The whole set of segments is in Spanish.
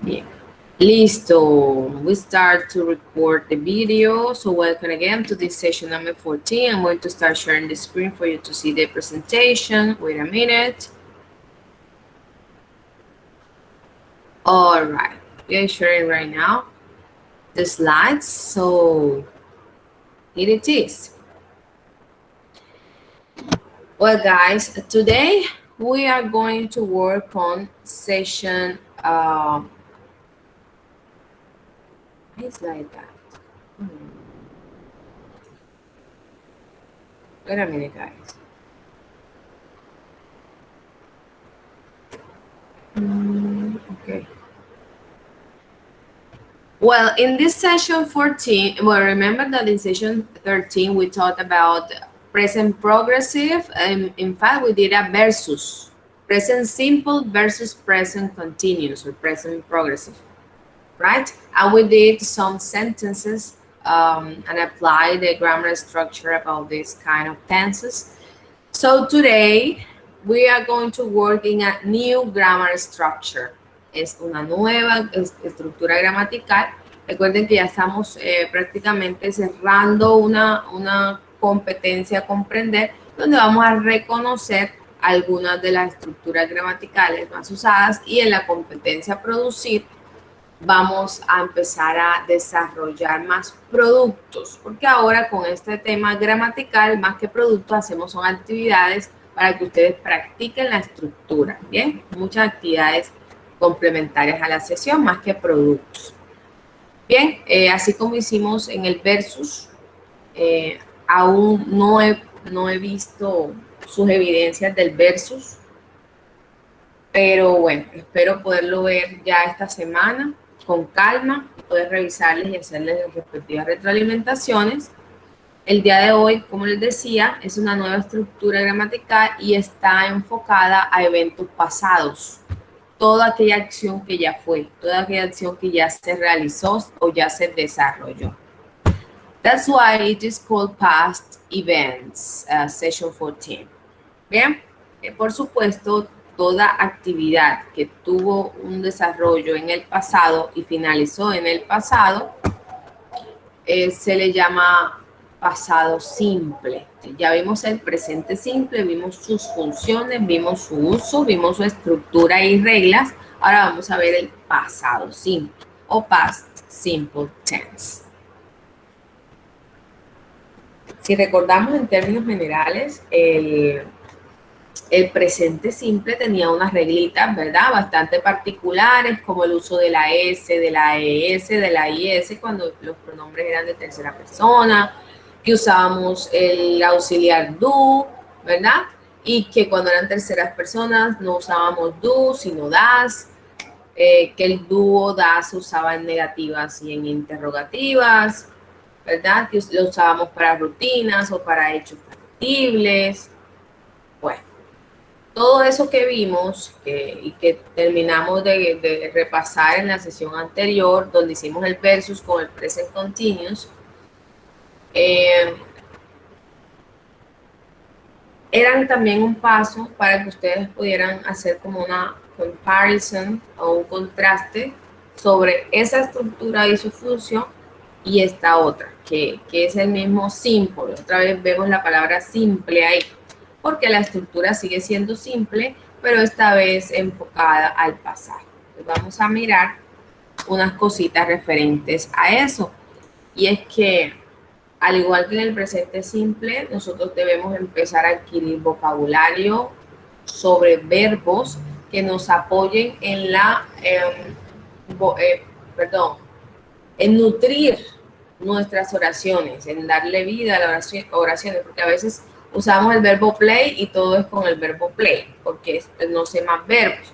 Bien. Listo. We start to record the video. So welcome again to this session number 14. I'm going to start sharing the screen for you to see the presentation. Wait a minute. All right. We are sharing right now the slides. So here it is. Well, guys, today we are going to work on session. It's like that. Wait a minute, guys. Okay. Well, in this session 14, well, remember that in session 13, we talked about present progressive. And in fact, we did a versus. Present simple versus present continuous or present progressive, right? And we did some sentences and applied the grammar structure about this kind of tenses. So today we are going to work in a new grammar structure. Es una nueva estructura gramatical. Recuerden que ya estamos prácticamente cerrando una competencia a comprender, donde vamos a reconocer algunas de las estructuras gramaticales más usadas, y en la competencia a producir vamos a empezar a desarrollar más productos, porque ahora con este tema gramatical, más que productos, hacemos son actividades para que ustedes practiquen la estructura, ¿bien? Muchas actividades complementarias a la sesión, más que productos. Bien, así como hicimos en el versus, aún no he visto sus evidencias del versus, pero bueno, espero poderlo ver ya esta semana con calma, poder revisarles y hacerles las respectivas retroalimentaciones. El día de hoy, como les decía, es una nueva estructura gramatical y está enfocada a eventos pasados. Toda aquella acción que ya fue, toda aquella acción que ya se realizó o ya se desarrolló. That's why it is called past events, session 14. Bien, por supuesto, toda actividad que tuvo un desarrollo en el pasado y finalizó en el pasado, se le llama pasado simple. Ya vimos el presente simple, vimos sus funciones, vimos su uso, vimos su estructura y reglas. Ahora vamos a ver el pasado simple o past simple tense. Si recordamos en términos generales, el presente simple tenía unas reglitas, ¿verdad? Bastante particulares, como el uso de la S, de la ES, de la IS, cuando los pronombres eran de tercera persona, que usábamos el auxiliar do, ¿verdad? Y que cuando eran terceras personas no usábamos do, sino das, que el dúo das se usaba en negativas y en interrogativas, ¿verdad? Que lo usábamos para rutinas o para hechos factibles. Bueno, todo eso que vimos y que terminamos de repasar en la sesión anterior, donde hicimos el versus con el present continuous, eran también un paso para que ustedes pudieran hacer como una comparison o un contraste sobre esa estructura y su función y esta otra, que es el mismo simple. Otra vez vemos la palabra simple ahí, porque la estructura sigue siendo simple, pero esta vez enfocada al pasado. Entonces vamos a mirar unas cositas referentes a eso. Y es que, al igual que en el presente simple, nosotros debemos empezar a adquirir vocabulario sobre verbos que nos apoyen en en nutrir nuestras oraciones, en darle vida a las oraciones, porque a veces usamos el verbo play y todo es con el verbo play, porque no sé más verbos.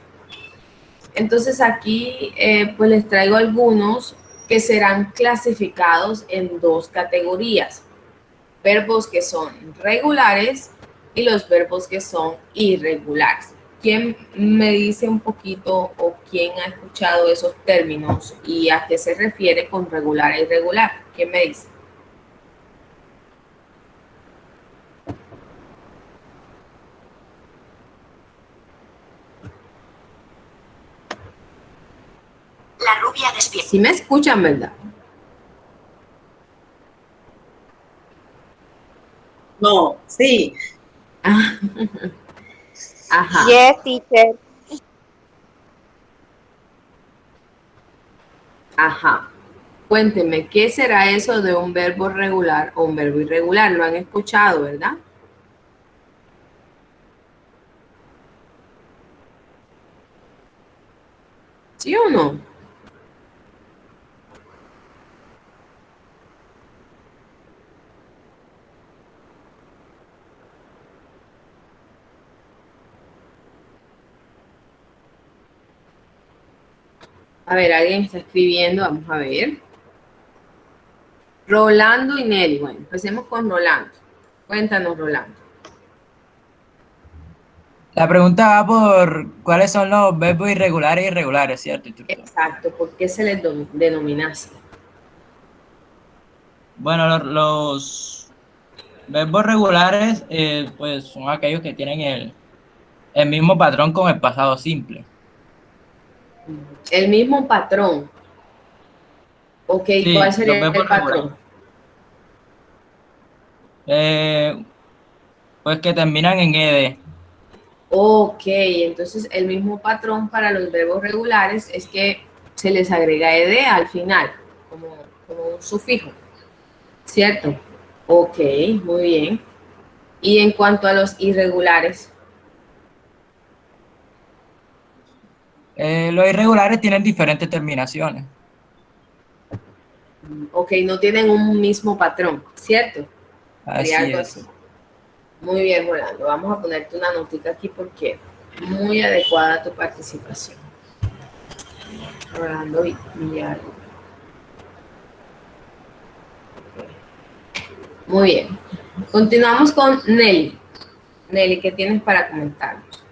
Entonces aquí pues les traigo algunos que serán clasificados en dos categorías: verbos que son regulares y los verbos que son irregulares. ¿Quién me dice un poquito o quién ha escuchado esos términos y a qué se refiere con regular e irregular? ¿Quién me dice? La rubia despierta. Si me escuchan, ¿verdad? No, sí. Ah, ajá. Yes, teacher. Ajá. Cuéntenme, ¿qué será eso de un verbo regular o un verbo irregular? Lo han escuchado, ¿verdad? ¿Sí o no? A ver, alguien está escribiendo, vamos a ver. Rolando y Nelly. Bueno, empecemos con Rolando. Cuéntanos, Rolando. La pregunta va por cuáles son los verbos irregulares e irregulares, ¿cierto, instructor? Exacto, ¿por qué se les denomina así? Bueno, los verbos regulares, pues son aquellos que tienen el mismo patrón con el pasado simple. El mismo patrón. Ok, ¿cuál Sí, los sería el verbos regulares. patrón? Pues que terminan en ed. Ok, entonces el mismo patrón para los verbos regulares es que se les agrega ed al final, como un sufijo, ¿cierto? Ok, muy bien. Y en cuanto a los irregulares, Los irregulares tienen diferentes terminaciones. ok, no tienen un mismo patrón, ¿cierto? Sería Así algo es. así. Muy bien, Rolando. Vamos a ponerte una notita aquí porque muy adecuada tu participación. Rolando Villalobos. Muy bien. Continuamos con Nelly. Nelly, ¿qué tienes para comentarnos?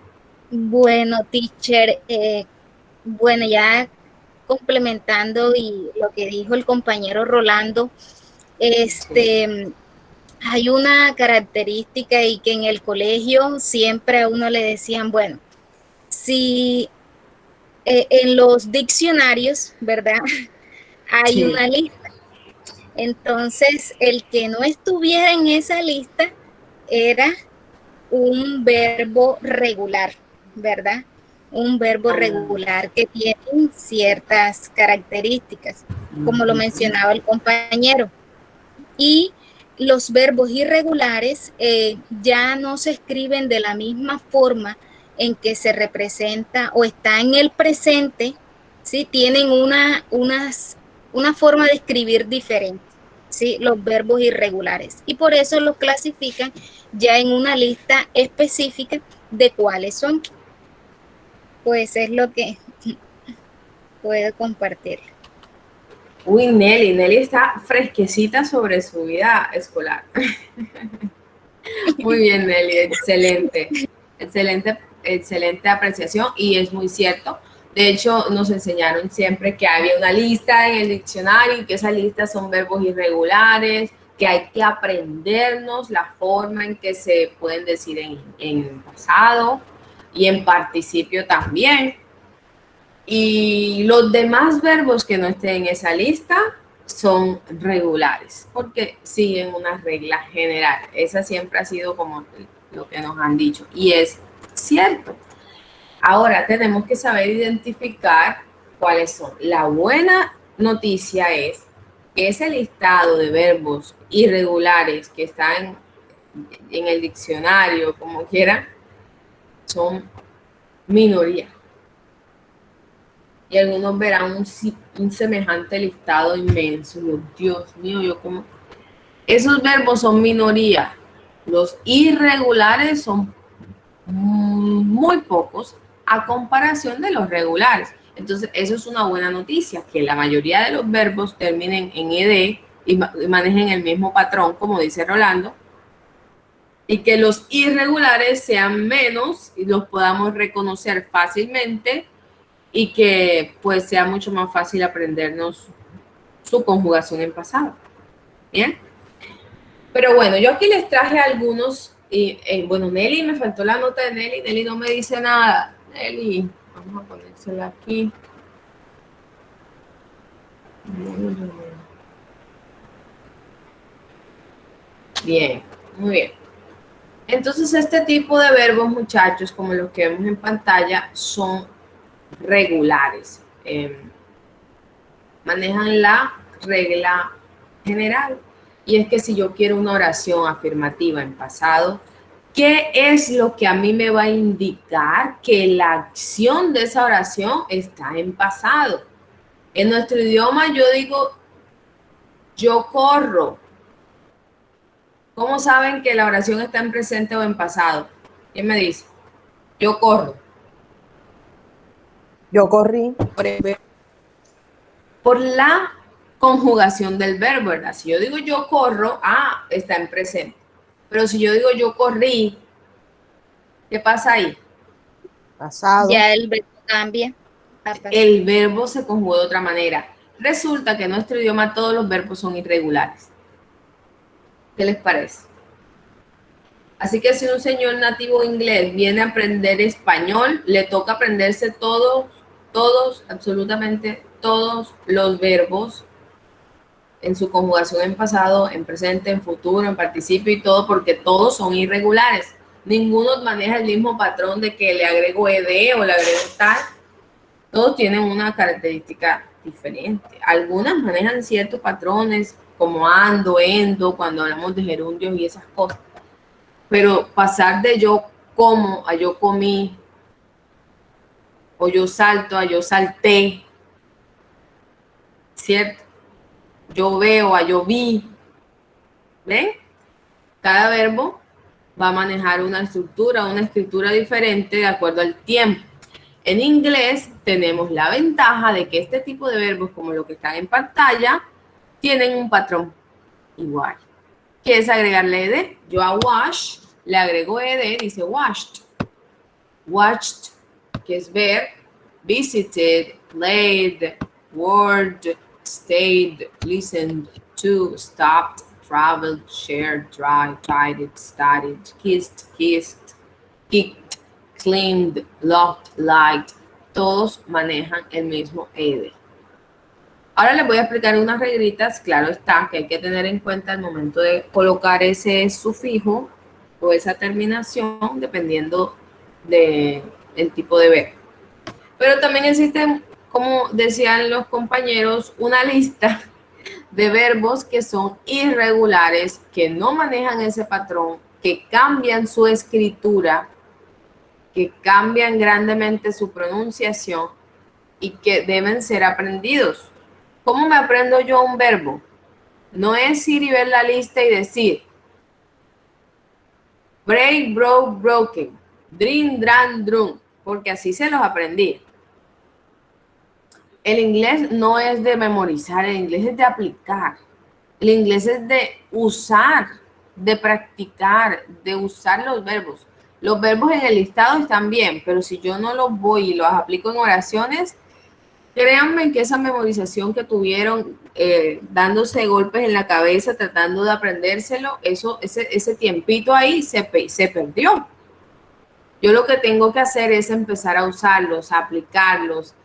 Bueno, teacher, bueno, ya complementando y lo que dijo el compañero Rolando, hay una característica y que en el colegio siempre a uno le decían, bueno, si en los diccionarios, ¿verdad? Hay Sí. una lista. Entonces, el que no estuviera en esa lista era un verbo regular, ¿verdad? Un verbo regular que tiene ciertas características, como lo mencionaba el compañero. Y los verbos irregulares ya no se escriben de la misma forma en que se representa o está en el presente, ¿sí? Tienen una forma de escribir diferente, ¿sí? Los verbos irregulares. Y por eso los clasifican ya en una lista específica de cuáles son. Pues es lo que puedo compartir. Uy, Nelly está fresquecita sobre su vida escolar. Muy bien, Nelly, excelente. Excelente apreciación y es muy cierto. De hecho, nos enseñaron siempre que había una lista en el diccionario y que esa lista son verbos irregulares, que hay que aprendernos la forma en que se pueden decir en pasado y en participio también. Y los demás verbos que no estén en esa lista son regulares, porque siguen una regla general. Esa siempre ha sido como lo que nos han dicho. Y es cierto. Ahora tenemos que saber identificar cuáles son. La buena noticia es que ese listado de verbos irregulares que están en el diccionario, como quieran, son minoría. Y algunos verán un semejante listado inmenso. Dios mío, yo como... Esos verbos son minoría. Los irregulares son muy pocos a comparación de los regulares. Entonces, eso es una buena noticia, que la mayoría de los verbos terminen en ed y manejen el mismo patrón, como dice Rolando, y que los irregulares sean menos y los podamos reconocer fácilmente y que pues sea mucho más fácil aprendernos su conjugación en pasado. ¿Bien? Pero bueno, yo aquí les traje algunos, y bueno, Nelly, me faltó la nota de Nelly, Nelly no me dice nada. Nelly, vamos a ponérsela aquí. Bien, muy bien. Entonces, este tipo de verbos, muchachos, como los que vemos en pantalla, son regulares. Manejan la regla general. Y es que si yo quiero una oración afirmativa en pasado, ¿qué es lo que a mí me va a indicar que la acción de esa oración está en pasado? En nuestro idioma yo digo, yo corro. ¿Cómo saben que la oración está en presente o en pasado? ¿Quién me dice? Yo corro. Yo corrí. Por la conjugación del verbo, ¿verdad? Si yo digo yo corro, está en presente. Pero si yo digo yo corrí, ¿qué pasa ahí? Pasado. Ya el verbo cambia. El verbo se conjuga de otra manera. Resulta que en nuestro idioma todos los verbos son irregulares. ¿Qué les parece? Así que si un señor nativo inglés viene a aprender español, le toca aprenderse todos, absolutamente todos los verbos en su conjugación en pasado, en presente, en futuro, en participio y todo, porque todos son irregulares. Ninguno maneja el mismo patrón de que le agrego ed o le agrego tal. Todos tienen una característica diferente. Algunas manejan ciertos patrones, como ando, endo, cuando hablamos de gerundios y esas cosas. Pero pasar de yo como a yo comí, o yo salto a yo salté, ¿cierto? Yo veo a yo vi. ¿Ven? Cada verbo va a manejar una estructura, una escritura diferente de acuerdo al tiempo. En inglés tenemos la ventaja de que este tipo de verbos, como los que están en pantalla, tienen un patrón igual. ¿Qué es agregarle ed? Yo a wash le agrego ed, dice washed. Watched, que es ver, visited, played, word, stayed, listened to, stopped, traveled, shared, tried, studied, kissed, kicked, cleaned, loved, liked. Todos manejan el mismo ed. Ahora les voy a explicar unas reglitas, claro está, que hay que tener en cuenta al momento de colocar ese sufijo o esa terminación, dependiendo del tipo de verbo. Pero también existen, como decían los compañeros, una lista de verbos que son irregulares, que no manejan ese patrón, que cambian su escritura, que cambian grandemente su pronunciación y que deben ser aprendidos. ¿Cómo me aprendo yo un verbo? No es ir y ver la lista y decir break, broke, broken, dream, dran, drum, porque así se los aprendí. El inglés no es de memorizar, el inglés es de aplicar. El inglés es de usar, de practicar, de usar los verbos. Los verbos en el listado están bien, pero si yo no los voy y los aplico en oraciones, créanme que esa memorización que tuvieron dándose golpes en la cabeza, tratando de aprendérselo, ese tiempito ahí se perdió. Yo lo que tengo que hacer es empezar a usarlos, a aplicarlos,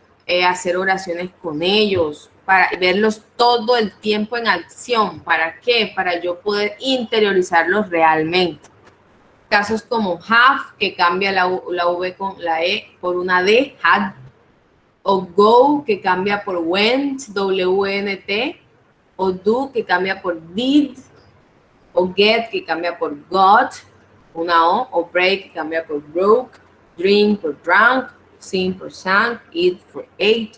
hacer oraciones con ellos, para verlos todo el tiempo en acción. ¿Para qué? Para yo poder interiorizarlos realmente. Casos como have, que cambia la V con la E por una D, had, o go, que cambia por went, W-N-T, o do, que cambia por did, o get, que cambia por got, una O break, que cambia por broke, drink por drunk, sing por sang, eat por ate,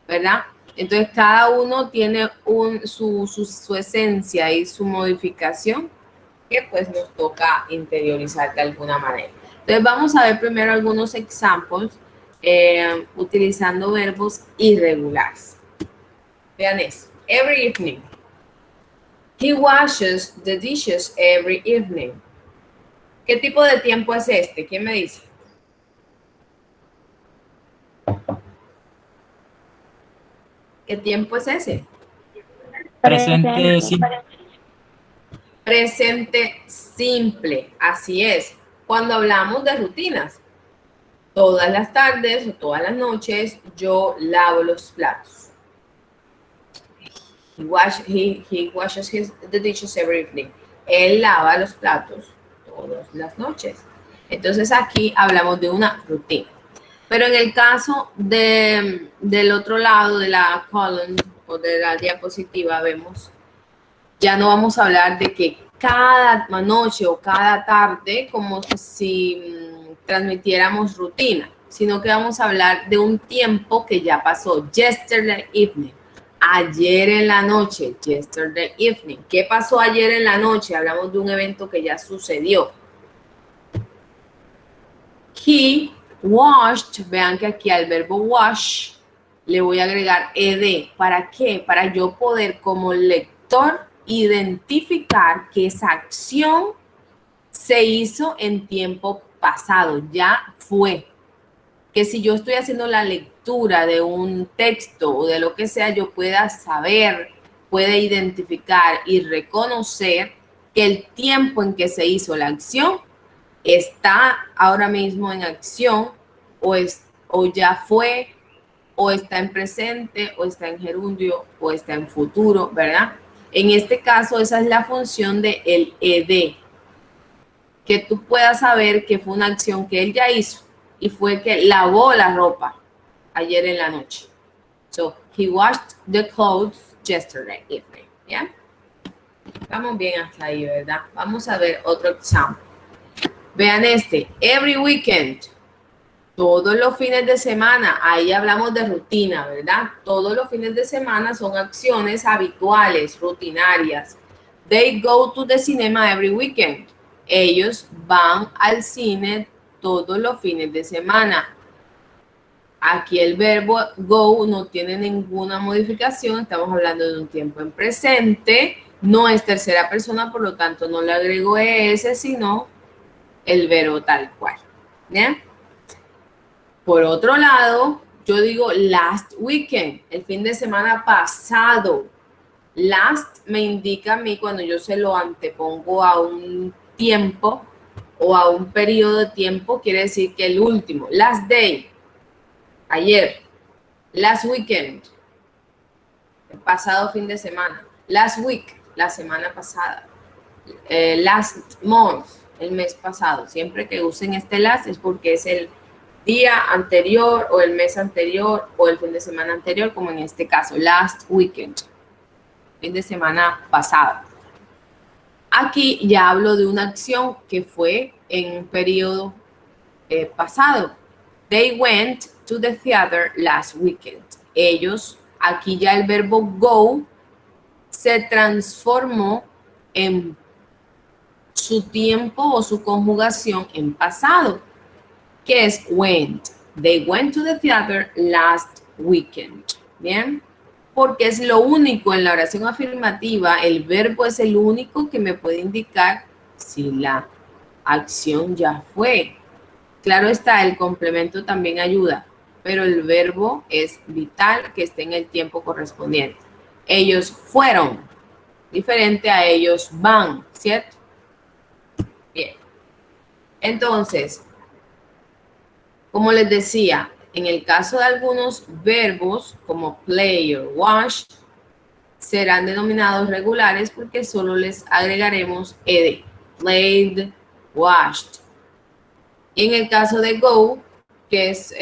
¿verdad? Entonces cada uno tiene su esencia y su modificación que pues nos toca interiorizar de alguna manera. Entonces vamos a ver primero algunos ejemplos utilizando verbos irregulares. Vean eso. Every evening. He washes the dishes every evening. ¿Qué tipo de tiempo es este? ¿Quién me dice? ¿Qué tiempo es ese? Presente simple. Presente simple, así es. Cuando hablamos de rutinas, todas las tardes o todas las noches yo lavo los platos. He washes the dishes every evening. Él lava los platos todas las noches. Entonces aquí hablamos de una rutina. Pero en el caso del otro lado de la column o de la diapositiva vemos, ya no vamos a hablar de que cada noche o cada tarde como si transmitiéramos rutina, sino que vamos a hablar de un tiempo que ya pasó. Yesterday evening. Ayer en la noche. Yesterday evening. ¿Qué pasó ayer en la noche? Hablamos de un evento que ya sucedió. He washed. Vean que aquí al verbo wash le voy a agregar ed. ¿Para qué? Para yo poder como lector identificar que esa acción se hizo en tiempo pasado, ya fue. Que si yo estoy haciendo la lectura de un texto o de lo que sea, yo pueda saber, pueda identificar y reconocer que el tiempo en que se hizo la acción está ahora mismo en acción o ya fue, o está en presente, o está en gerundio, o está en futuro, ¿verdad? En este caso, esa es la función de el ed, que tú puedas saber que fue una acción que él ya hizo y fue que lavó la ropa ayer en la noche. So, he washed the clothes yesterday evening. ¿Ya? Estamos bien hasta ahí, ¿verdad? Vamos a ver otro ejemplo. Vean este. Every weekend. Todos los fines de semana. Ahí hablamos de rutina, ¿verdad? Todos los fines de semana son acciones habituales, rutinarias. They go to the cinema every weekend. Ellos van al cine todos los fines de semana. Aquí el verbo go no tiene ninguna modificación. Estamos hablando de un tiempo en presente. No es tercera persona, por lo tanto no le agrego es, sino el verbo tal cual. ¿Bien? Por otro lado, yo digo last weekend, el fin de semana pasado. Last me indica a mí cuando yo se lo antepongo a un tiempo o a un periodo de tiempo, quiere decir que el último. Last day, ayer. Last weekend, el pasado fin de semana. Last week, la semana pasada. Last month, el mes pasado. Siempre que usen este last es porque es el día anterior o el mes anterior o el fin de semana anterior, como en este caso, last weekend, fin de semana pasado. Aquí ya hablo de una acción que fue en un periodo pasado. They went to the theater last weekend. Ellos, aquí ya el verbo go se transformó en su tiempo o su conjugación en pasado, que es went. They went to the theater last weekend. ¿Bien? Porque es lo único en la oración afirmativa, el verbo es el único que me puede indicar si la acción ya fue. Claro está, el complemento también ayuda, pero el verbo es vital que esté en el tiempo correspondiente. Ellos fueron, diferente a ellos van, ¿cierto? Bien. Entonces, como les decía, en el caso de algunos verbos como play o wash, serán denominados regulares porque solo les agregaremos ed. Played, washed. Y en el caso de go, que es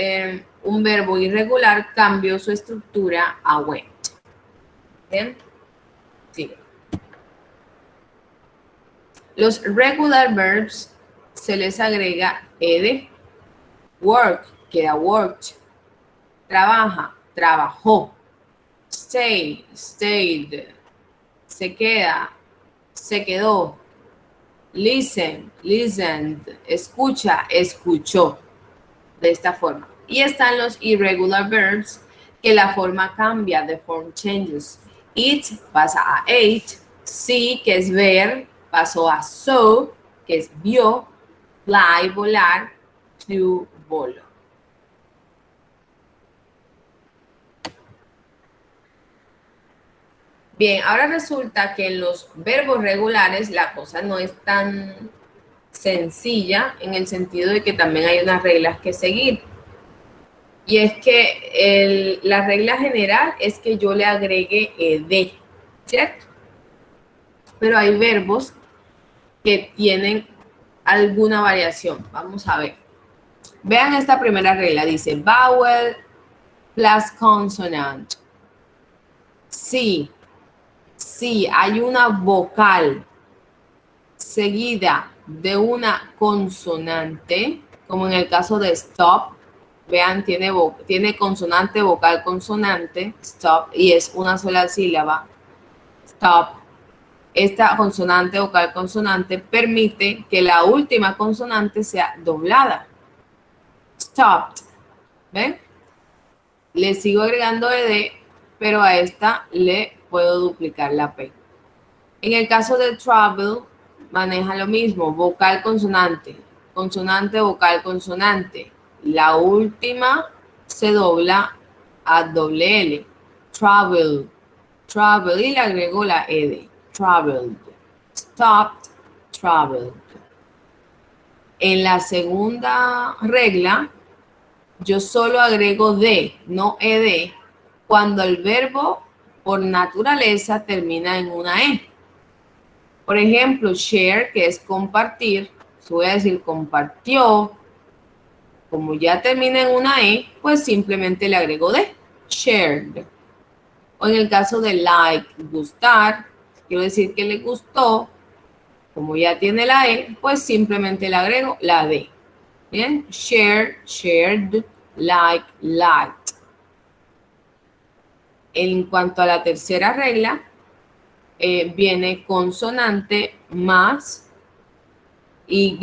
un verbo irregular, cambió su estructura a went. ¿Bien? Sigue. Los regular verbs se les agrega ed. Work, queda worked. Trabaja, trabajó. Stay, stayed. Se queda, se quedó. Listen, listened. Escucha, escuchó. De esta forma. Y están los irregular verbs que la forma cambia, the form changes. Eat pasa a ate. See, que es ver, pasó a saw, que es vio. Fly, volar. Flew, voló. Bien, ahora resulta que en los verbos regulares la cosa no es tan sencilla en el sentido de que también hay unas reglas que seguir. Y es que la regla general es que yo le agregue ed. ¿cierto? Pero hay verbos que tienen alguna variación. Vamos a ver. Vean esta primera regla. Dice vowel plus consonant. Sí, hay una vocal seguida de una consonante, como en el caso de stop. Vean, tiene consonante, vocal, consonante, stop, y es una sola sílaba. Stop. Esta consonante, vocal, consonante permite que la última consonante sea doblada. Stopped. ¿Ven? Le sigo agregando ed, pero a esta le puedo duplicar la p. En el caso de travel, maneja lo mismo, vocal, consonante, consonante, vocal, consonante. La última se dobla a doble L. Travel, travel, y le agrego la ed. Traveled, stopped, traveled. En la segunda regla, yo solo agrego de, no ed, cuando el verbo por naturaleza termina en una e. Por ejemplo, share, que es compartir, voy a decir compartió, como ya termina en una e, pues simplemente le agrego de, shared. O en el caso de like, gustar, quiero decir que le gustó, como ya tiene la e, pues simplemente le agrego la de. Bien, share, shared, like, liked. En cuanto a la tercera regla, viene consonante más y.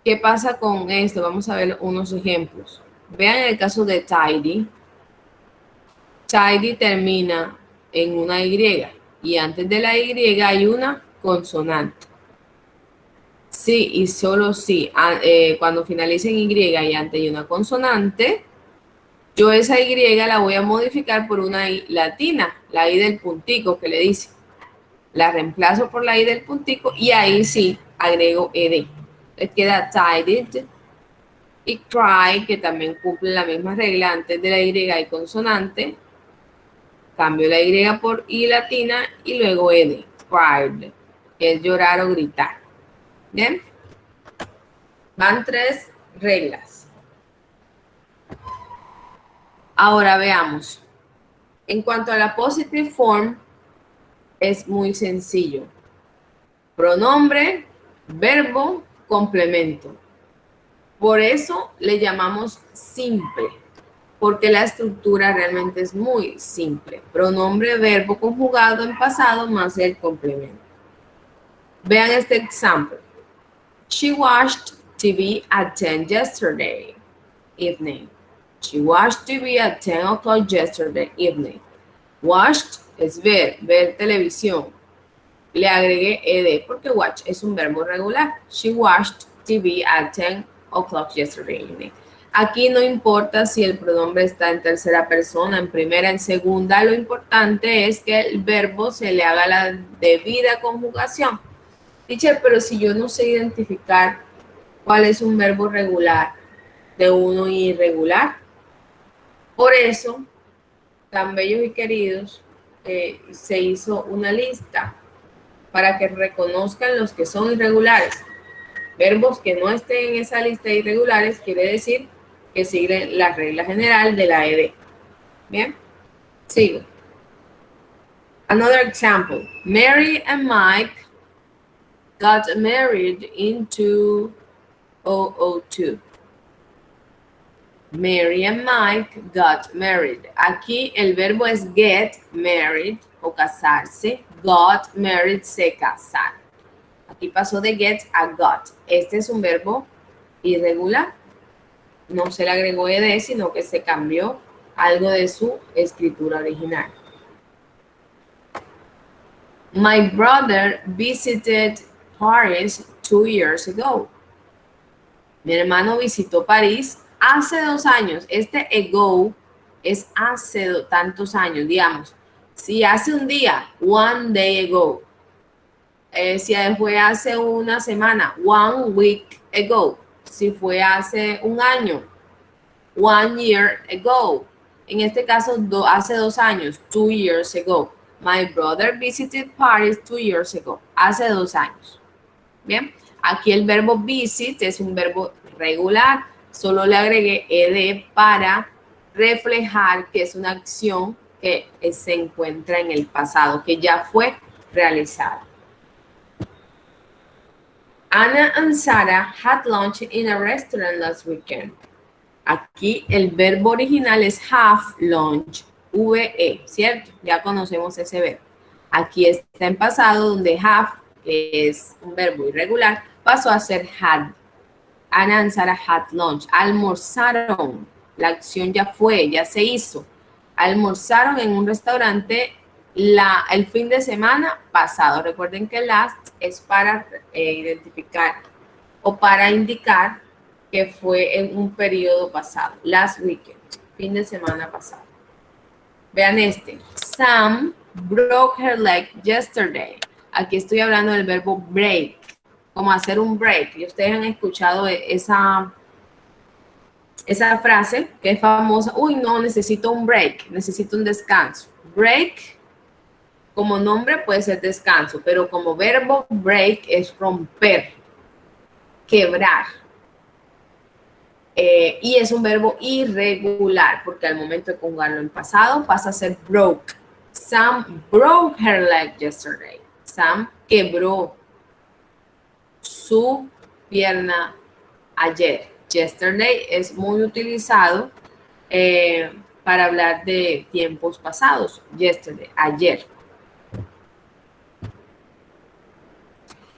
¿Qué pasa con esto? Vamos a ver unos ejemplos. Vean el caso de tidy. Tidy termina en una y y antes de la y hay una consonante. Sí y solo sí. Cuando finalice en y y antes hay una consonante, yo esa y la voy a modificar por una i latina, la i del puntico que le dice. La reemplazo por la i del puntico y ahí sí agrego ed. Les queda tidied y cry, que también cumple la misma regla. Antes de la y hay consonante, cambio la y por i latina y luego ed. Cried, que es llorar o gritar. ¿Bien? Van 3 reglas. Ahora veamos. En cuanto a la positive form, es muy sencillo. Pronombre, verbo, complemento. Por eso le llamamos simple, porque la estructura realmente es muy simple. Pronombre, verbo conjugado en pasado más el complemento. Vean este ejemplo. She watched TV at 10 yesterday evening. She watched TV at 10 o'clock yesterday evening. Watched es ver televisión. Le agregué ed porque watch es un verbo regular. She watched TV at 10 o'clock yesterday evening. Aquí no importa si el pronombre está en tercera persona, en primera, en segunda. Lo importante es que el verbo se le haga la debida conjugación. Teacher, pero si yo no sé identificar cuál es un verbo regular de uno irregular. Por eso, tan bellos y queridos, se hizo una lista para que reconozcan los que son irregulares. Verbos que no estén en esa lista de irregulares quiere decir que siguen la regla general de la ed. Bien, sigo. Another example. Mary and Mike got married in 2002. Mary and Mike got married. Aquí el verbo es get married o casarse. Got married, se casar. Aquí pasó de get a got. Este es un verbo irregular. No se le agregó ed, sino que se cambió algo de su escritura original. My brother visited Paris 2 years ago. Mi hermano visitó París hace 2 años. Este ago es hace tantos años, digamos. Si hace un día, one day ago. Si fue hace una semana, 1 week ago. Si fue hace un año, 1 year ago. En este caso, hace 2 años, 2 years ago. My brother visited Paris 2 years ago. Hace 2 años. Bien, aquí el verbo visit es un verbo regular. Solo le agregué ed para reflejar que es una acción que se encuentra en el pasado, que ya fue realizada. Anna and Sarah had lunch in a restaurant last weekend. Aquí el verbo original es have lunch, VE, ¿cierto? Ya conocemos ese verbo. Aquí está en pasado donde have, que es un verbo irregular, pasó a ser had. Anna and Sarah had lunch. Almorzaron. La acción ya fue, ya se hizo. Almorzaron en un restaurante el fin de semana pasado. Recuerden que last es para identificar o para indicar que fue en un periodo pasado. Last weekend, fin de semana pasado. Vean este. Sam broke her leg yesterday. Aquí estoy hablando del verbo break, como hacer un break. Y ustedes han escuchado esa frase que es famosa. Uy, no, necesito un break, necesito un descanso. Break, como nombre puede ser descanso, pero como verbo break es romper, quebrar. Y es un verbo irregular, porque al momento de conjugarlo en pasado pasa a ser broke. Sam broke her leg yesterday. Sam quebró su pierna ayer. Yesterday es muy utilizado para hablar de tiempos pasados. Yesterday, ayer.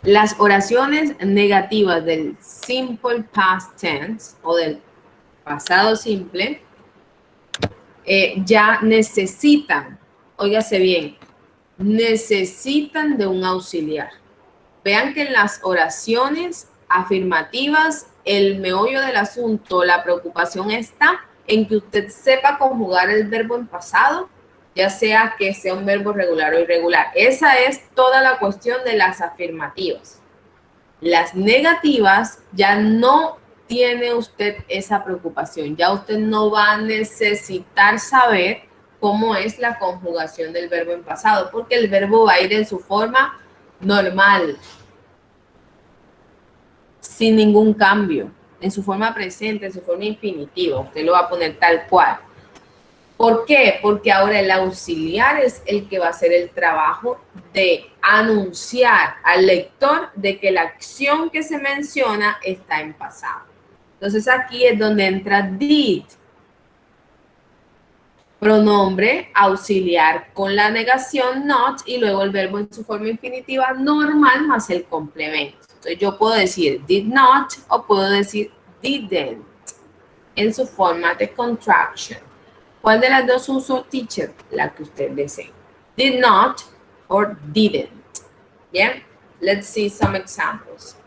Las oraciones negativas del simple past tense o del pasado simple ya necesitan, óigase bien, necesitan de un auxiliar. Vean que en las oraciones afirmativas, el meollo del asunto, la preocupación está en que usted sepa conjugar el verbo en pasado, ya sea que sea un verbo regular o irregular. Esa es toda la cuestión de las afirmativas. Las negativas ya no tiene usted esa preocupación, ya usted no va a necesitar saber cómo es la conjugación del verbo en pasado, porque el verbo va a ir en su forma normal, sin ningún cambio, en su forma presente, en su forma infinitiva. Usted lo va a poner tal cual. ¿Por qué? Porque ahora el auxiliar es el que va a hacer el trabajo de anunciar al lector de que la acción que se menciona está en pasado. Entonces aquí es donde entra did. Pronombre auxiliar con la negación not y luego el verbo en su forma infinitiva normal más el complemento. Entonces yo puedo decir did not o puedo decir didn't en su forma de contraction. ¿Cuál de las dos uso, teacher? La que usted desee. Did not or didn't. Bien, let's see some examples.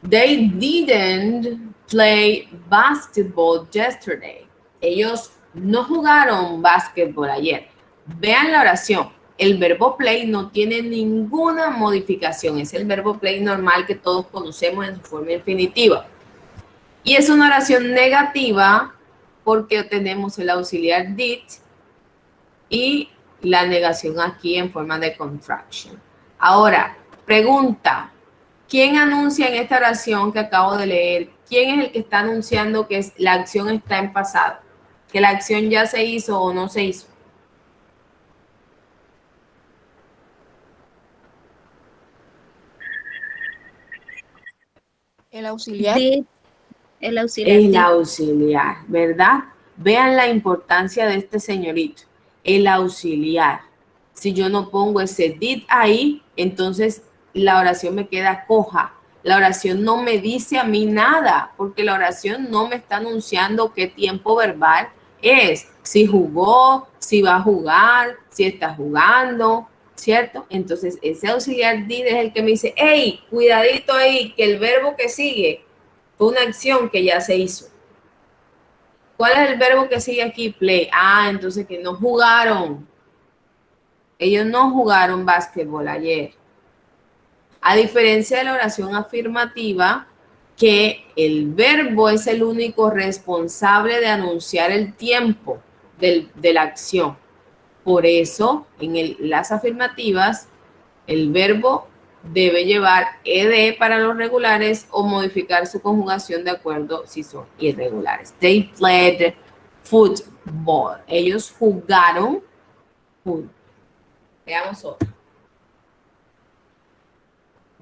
They didn't play basketball yesterday. Ellos no jugaron básquetbol ayer. Vean la oración. El verbo play no tiene ninguna modificación. Es el verbo play normal que todos conocemos en su forma infinitiva. Y es una oración negativa porque tenemos el auxiliar did y la negación aquí en forma de contraction. Ahora, pregunta. ¿Quién anuncia en esta oración que acabo de leer? ¿Quién es el que está anunciando que la acción está en pasado? Que la acción ya se hizo o no se hizo. El auxiliar. Did, el auxiliar. El did. auxiliar, ¿verdad? Vean la importancia de este señorito. El auxiliar. Si yo no pongo ese did ahí, entonces la oración me queda coja. La oración no me dice a mí nada, porque la oración no me está anunciando qué tiempo verbal es. Si jugó, si va a jugar, si está jugando, ¿cierto? Entonces ese auxiliar did es el que me dice, hey, cuidadito ahí, que el verbo que sigue fue una acción que ya se hizo. ¿Cuál es el verbo que sigue aquí? Play. Ah, entonces que no jugaron. Ellos no jugaron básquetbol ayer. A diferencia de la oración afirmativa, que el verbo es el único responsable de anunciar el tiempo de la acción. Por eso, en las afirmativas, el verbo debe llevar ed para los regulares o modificar su conjugación de acuerdo si son irregulares. They played football. Ellos jugaron fútbol. Veamos otro.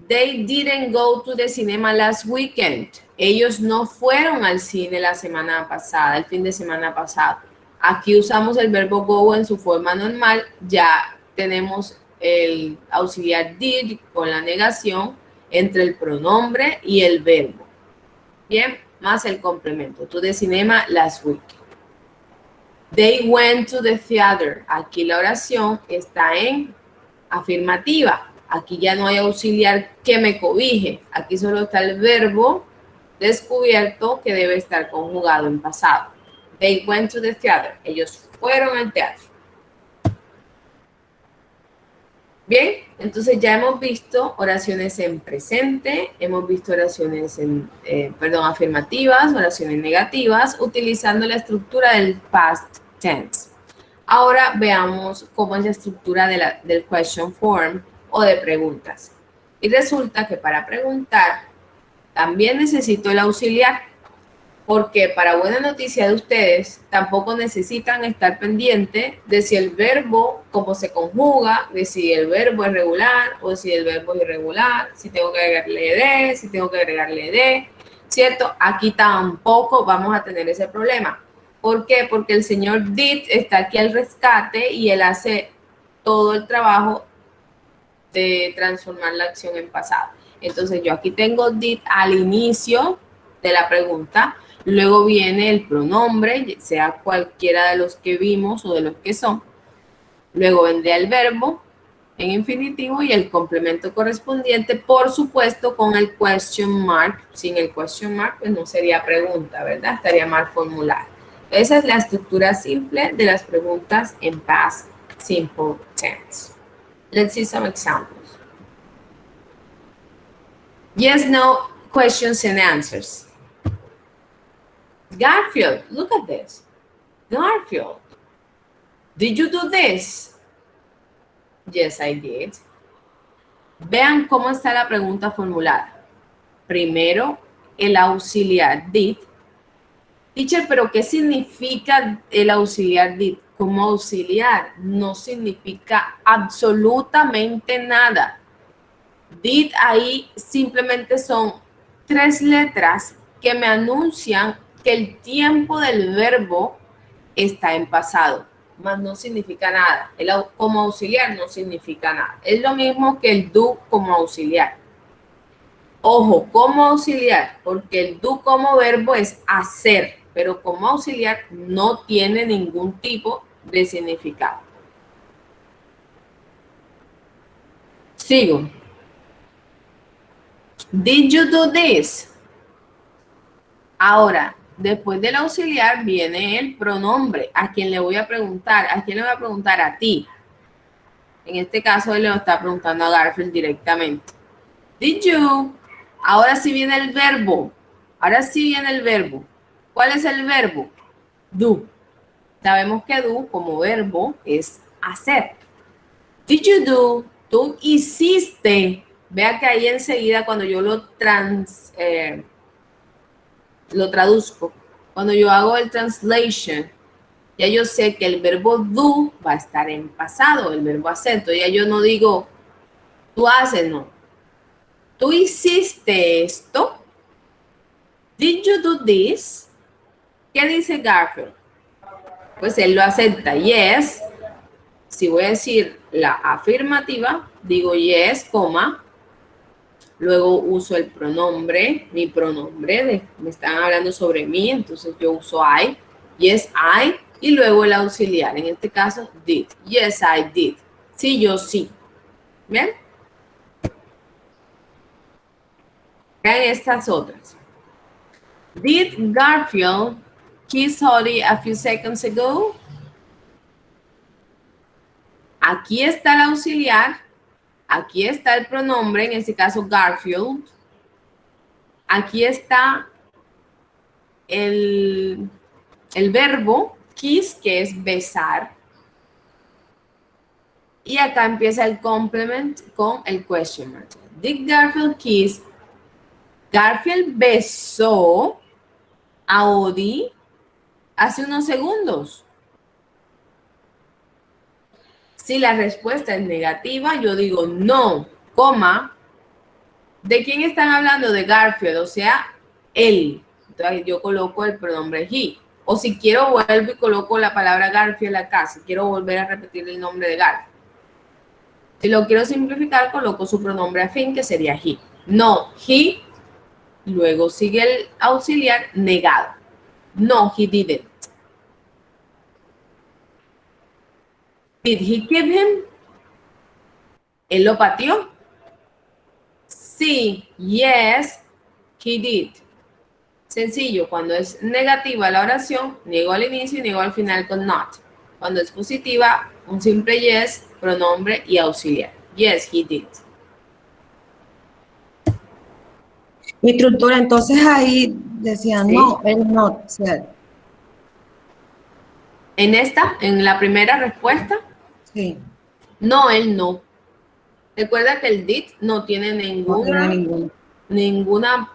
They didn't go to the cinema last weekend. Ellos no fueron al cine la semana pasada, el fin de semana pasado. Aquí usamos el verbo go en su forma normal. Ya tenemos el auxiliar did con la negación entre el pronombre y el verbo. Bien, más el complemento. To the cinema last week. They went to the theater. Aquí la oración está en afirmativa. Aquí ya no hay auxiliar que me cobije. Aquí solo está el verbo descubierto que debe estar conjugado en pasado. They went to the theater. Ellos fueron al teatro. Bien, entonces ya hemos visto oraciones en presente, hemos visto oraciones afirmativas, oraciones negativas, utilizando la estructura del past tense. Ahora veamos cómo es la estructura del question form o de preguntas. Y resulta que para preguntar también necesito el auxiliar, porque para buena noticia de ustedes, tampoco necesitan estar pendientes de si el verbo, cómo se conjuga, de si el verbo es regular o si el verbo es irregular, si tengo que agregarle de, si tengo que agregarle de, ¿cierto? Aquí tampoco vamos a tener ese problema. ¿Por qué? Porque el señor did está aquí al rescate y él hace todo el trabajo de transformar la acción en pasado. Entonces yo aquí tengo did al inicio de la pregunta, luego viene el pronombre, sea cualquiera de los que vimos o de los que son, luego vendría el verbo en infinitivo y el complemento correspondiente, por supuesto con el question mark. Sin el question mark pues no sería pregunta, ¿verdad? Estaría mal formulado. Esa es la estructura simple de las preguntas en past simple tense. Let's see some examples. Yes, no, questions and answers. Garfield, look at this. Garfield, did you do this? Yes, I did. Vean cómo está la pregunta formulada. Primero, el auxiliar did. Teacher, ¿pero qué significa el auxiliar did? Como auxiliar no significa absolutamente nada. Did ahí simplemente son 3 letras que me anuncian que el tiempo del verbo está en pasado, más no significa nada. El como auxiliar no significa nada. Es lo mismo que el do como auxiliar. Ojo, como auxiliar, porque el do como verbo es hacer, pero como auxiliar no tiene ningún tipo de significado. Sigo. Did you do this? Ahora, después del auxiliar viene el pronombre. ¿A quién le voy a preguntar? ¿A quién le voy a preguntar? A ti. En este caso, él le está preguntando a Garfield directamente. Did you? Ahora sí viene el verbo. Ahora sí viene el verbo. ¿Cuál es el verbo? Do. Sabemos que do como verbo es hacer. Did you do? Tú hiciste. Vea que ahí enseguida cuando yo lo traduzco, cuando yo hago el translation, ya yo sé que el verbo do va a estar en pasado, el verbo hacer. Entonces ya yo no digo, tú haces, no. Tú hiciste esto. Did you do this? ¿Qué dice Garfield? Pues él lo acepta. Yes. Si voy a decir la afirmativa, digo yes, coma. Luego uso el pronombre, mi pronombre, me están hablando sobre mí, entonces yo uso I. Yes, I. Y luego el auxiliar, en este caso, did. Yes, I did. Sí, yo sí. ¿Bien? Vean estas otras. Did Garfield kiss Holly a few seconds ago? Aquí está el auxiliar. Aquí está el pronombre, en este caso Garfield. Aquí está el verbo kiss, que es besar. Y acá empieza el complement con el question mark. Did Garfield kiss? Garfield besó a Odie hace unos segundos. Si la respuesta es negativa, yo digo no, coma. ¿De quién están hablando? De Garfield, o sea, él. Entonces yo coloco el pronombre he. O si quiero vuelvo y coloco la palabra Garfield acá, si quiero volver a repetir el nombre de Garfield. Si lo quiero simplificar, coloco su pronombre afín, que sería he. No, he, luego sigue el auxiliar negado. No, he didn't. Did he give him? ¿Él lo pateó? Sí, yes, he did. Sencillo, cuando es negativa la oración, niego al inicio y niego al final con not. Cuando es positiva, un simple yes, pronombre y auxiliar. Yes, he did. Instructora, entonces ahí decían, Sí. no, él no said. En la primera respuesta, Sí, no, él no. Recuerda que el did no tiene no tiene ninguno.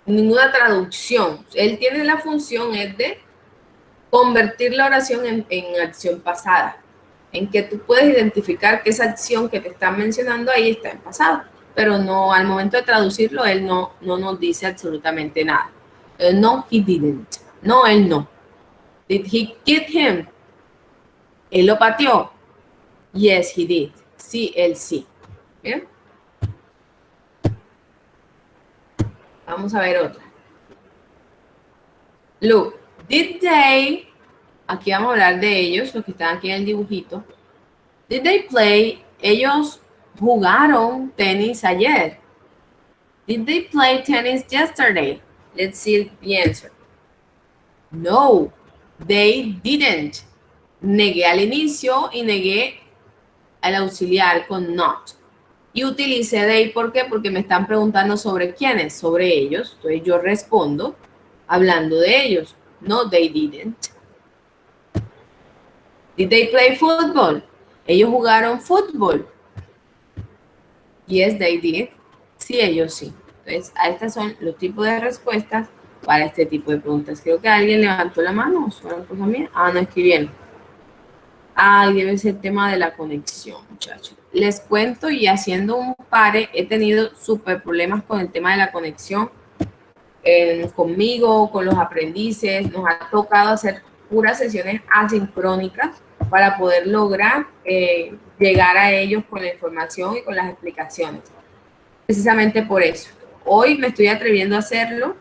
ninguna traducción. Él tiene la función es de convertir la oración en acción pasada, en que tú puedes identificar que esa acción que te están mencionando ahí está en pasado, pero no, al momento de traducirlo, él no nos dice absolutamente nada. No, he didn't. No, él no. Did he hit him? ¿Él lo pateó? Yes, he did. Sí, él sí. ¿Bien? Vamos a ver otra. Look, did they, aquí vamos a hablar de ellos, los que están aquí en el dibujito. Did they play? Ellos jugaron tenis ayer. Did they play tennis yesterday? Let's see the answer. No, they didn't. Negué al inicio y negué al auxiliar con not. Y utilicé they, ¿por qué? Porque me están preguntando sobre quiénes, sobre ellos. Entonces yo respondo hablando de ellos. No, they didn't. Did they play football? Ellos jugaron fútbol. Yes, they did. Sí, ellos sí. Entonces, estos son los tipos de respuestas para este tipo de preguntas. Creo que alguien levantó la mano. ¿O fue una cosa mía? Ah, no escribieron. Ah, debe ser el tema de la conexión, muchachos. Les cuento y haciendo un pare, he tenido súper problemas con el tema de la conexión conmigo, con los aprendices. Nos ha tocado hacer puras sesiones asincrónicas para poder lograr llegar a ellos con la información y con las explicaciones. Precisamente por eso. Hoy me estoy atreviendo a hacerlo,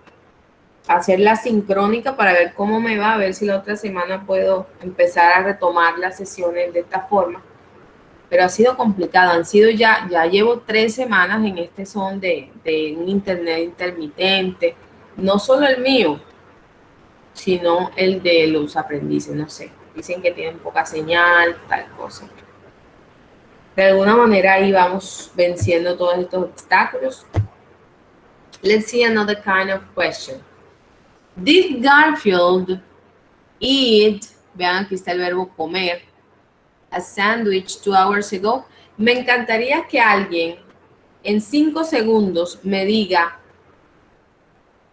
a hacerla sincrónica para ver cómo me va, a ver si la otra semana puedo empezar a retomar las sesiones de esta forma. Pero ha sido complicado, han sido ya llevo 3 semanas en este son de un internet intermitente, no solo el mío, sino el de los aprendices, no sé, dicen que tienen poca señal, tal cosa. De alguna manera ahí vamos venciendo todos estos obstáculos. Let's see another kind of question. Did Garfield eat, vean aquí está el verbo comer, a sandwich 2 hours ago? Me encantaría que alguien en 5 segundos me diga,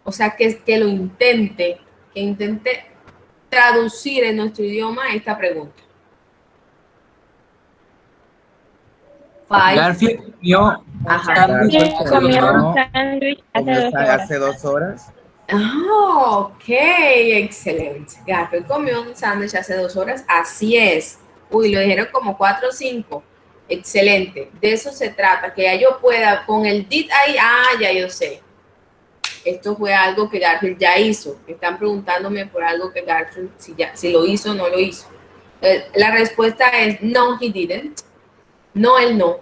o sea, que lo intente, que intente traducir en nuestro idioma esta pregunta. Garfield comió Ajá. Comió un sándwich Hace 2 horas. Oh, ok, excelente. Garfield comió un sándwich hace 2 horas, así es. Uy, lo dijeron como 4 o 5. Excelente, de eso se trata, que ya yo pueda, con el did ahí, ya yo sé. Esto fue algo que Garfield ya hizo. Están preguntándome por algo que Garfield, si lo hizo o no lo hizo. La respuesta es no, he didn't. No, él no.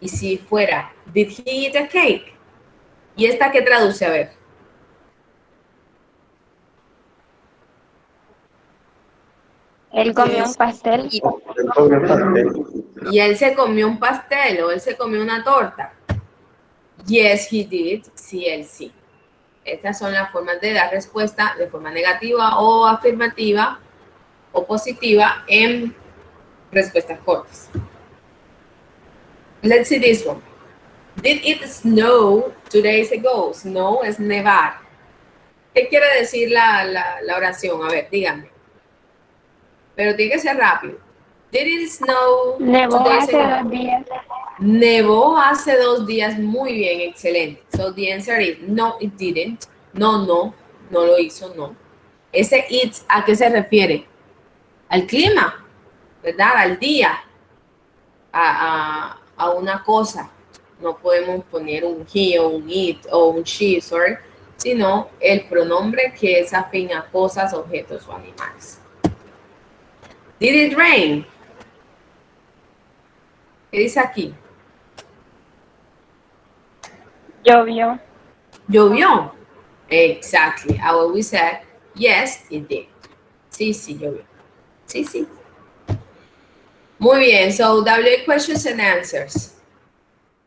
Y si fuera, did he eat a cake? ¿Y esta qué traduce? A ver. Él comió un pastel. Y él se comió un pastel o él se comió una torta. Yes, he did. Sí, él sí. Estas son las formas de dar respuesta de forma negativa o afirmativa o positiva en respuestas cortas. Let's see this one. Did it snow 2 days ago? Snow es nevar. ¿Qué quiere decir la oración? A ver, díganme. Pero tiene que ser rápido. Did it snow 2 Nevó days hace ago? 2 días. Nevó hace 2 días. Muy bien, excelente. So the answer is no, it didn't. No, no lo hizo, no. Ese it, ¿a qué se refiere? Al clima, ¿verdad? Al día, a una cosa. No podemos poner un he o un it o un she, sorry, sino el pronombre que es afín a cosas, objetos o animales. Did it rain? ¿Qué dice aquí? Llovió. ¿Llovió? Exactly. How we said, yes, it did. Sí, llovió. Sí. Muy bien. So, WA questions and answers.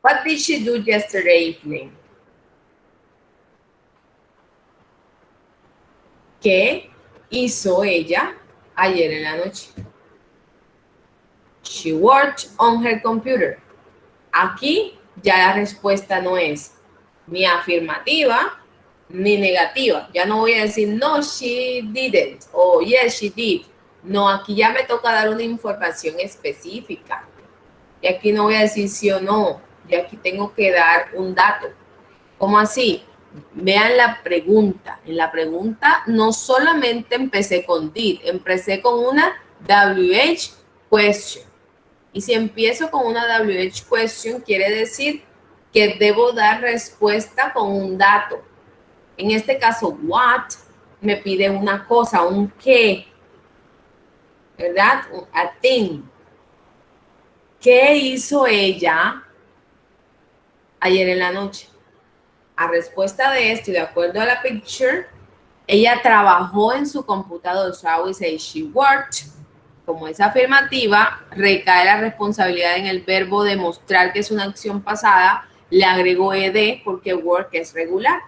What did she do yesterday evening? ¿Qué hizo ella ayer en la noche? She worked on her computer. Aquí ya la respuesta no es ni afirmativa ni negativa. Ya no voy a decir no, she didn't o yes, she did. No, aquí ya me toca dar una información específica. Y aquí no voy a decir sí o no. Y aquí tengo que dar un dato. ¿Cómo así? Vean la pregunta. En la pregunta no solamente empecé con did, empecé con una WH question. Y si empiezo con una WH question, quiere decir que debo dar respuesta con un dato. En este caso, what me pide una cosa, un qué, ¿verdad? A thing. ¿Qué hizo ella ayer en la noche? A respuesta de esto, y de acuerdo a la picture, ella trabajó en su computador. So I will say she worked. Como es afirmativa, recae la responsabilidad en el verbo demostrar que es una acción pasada. Le agrego ed porque work es regular.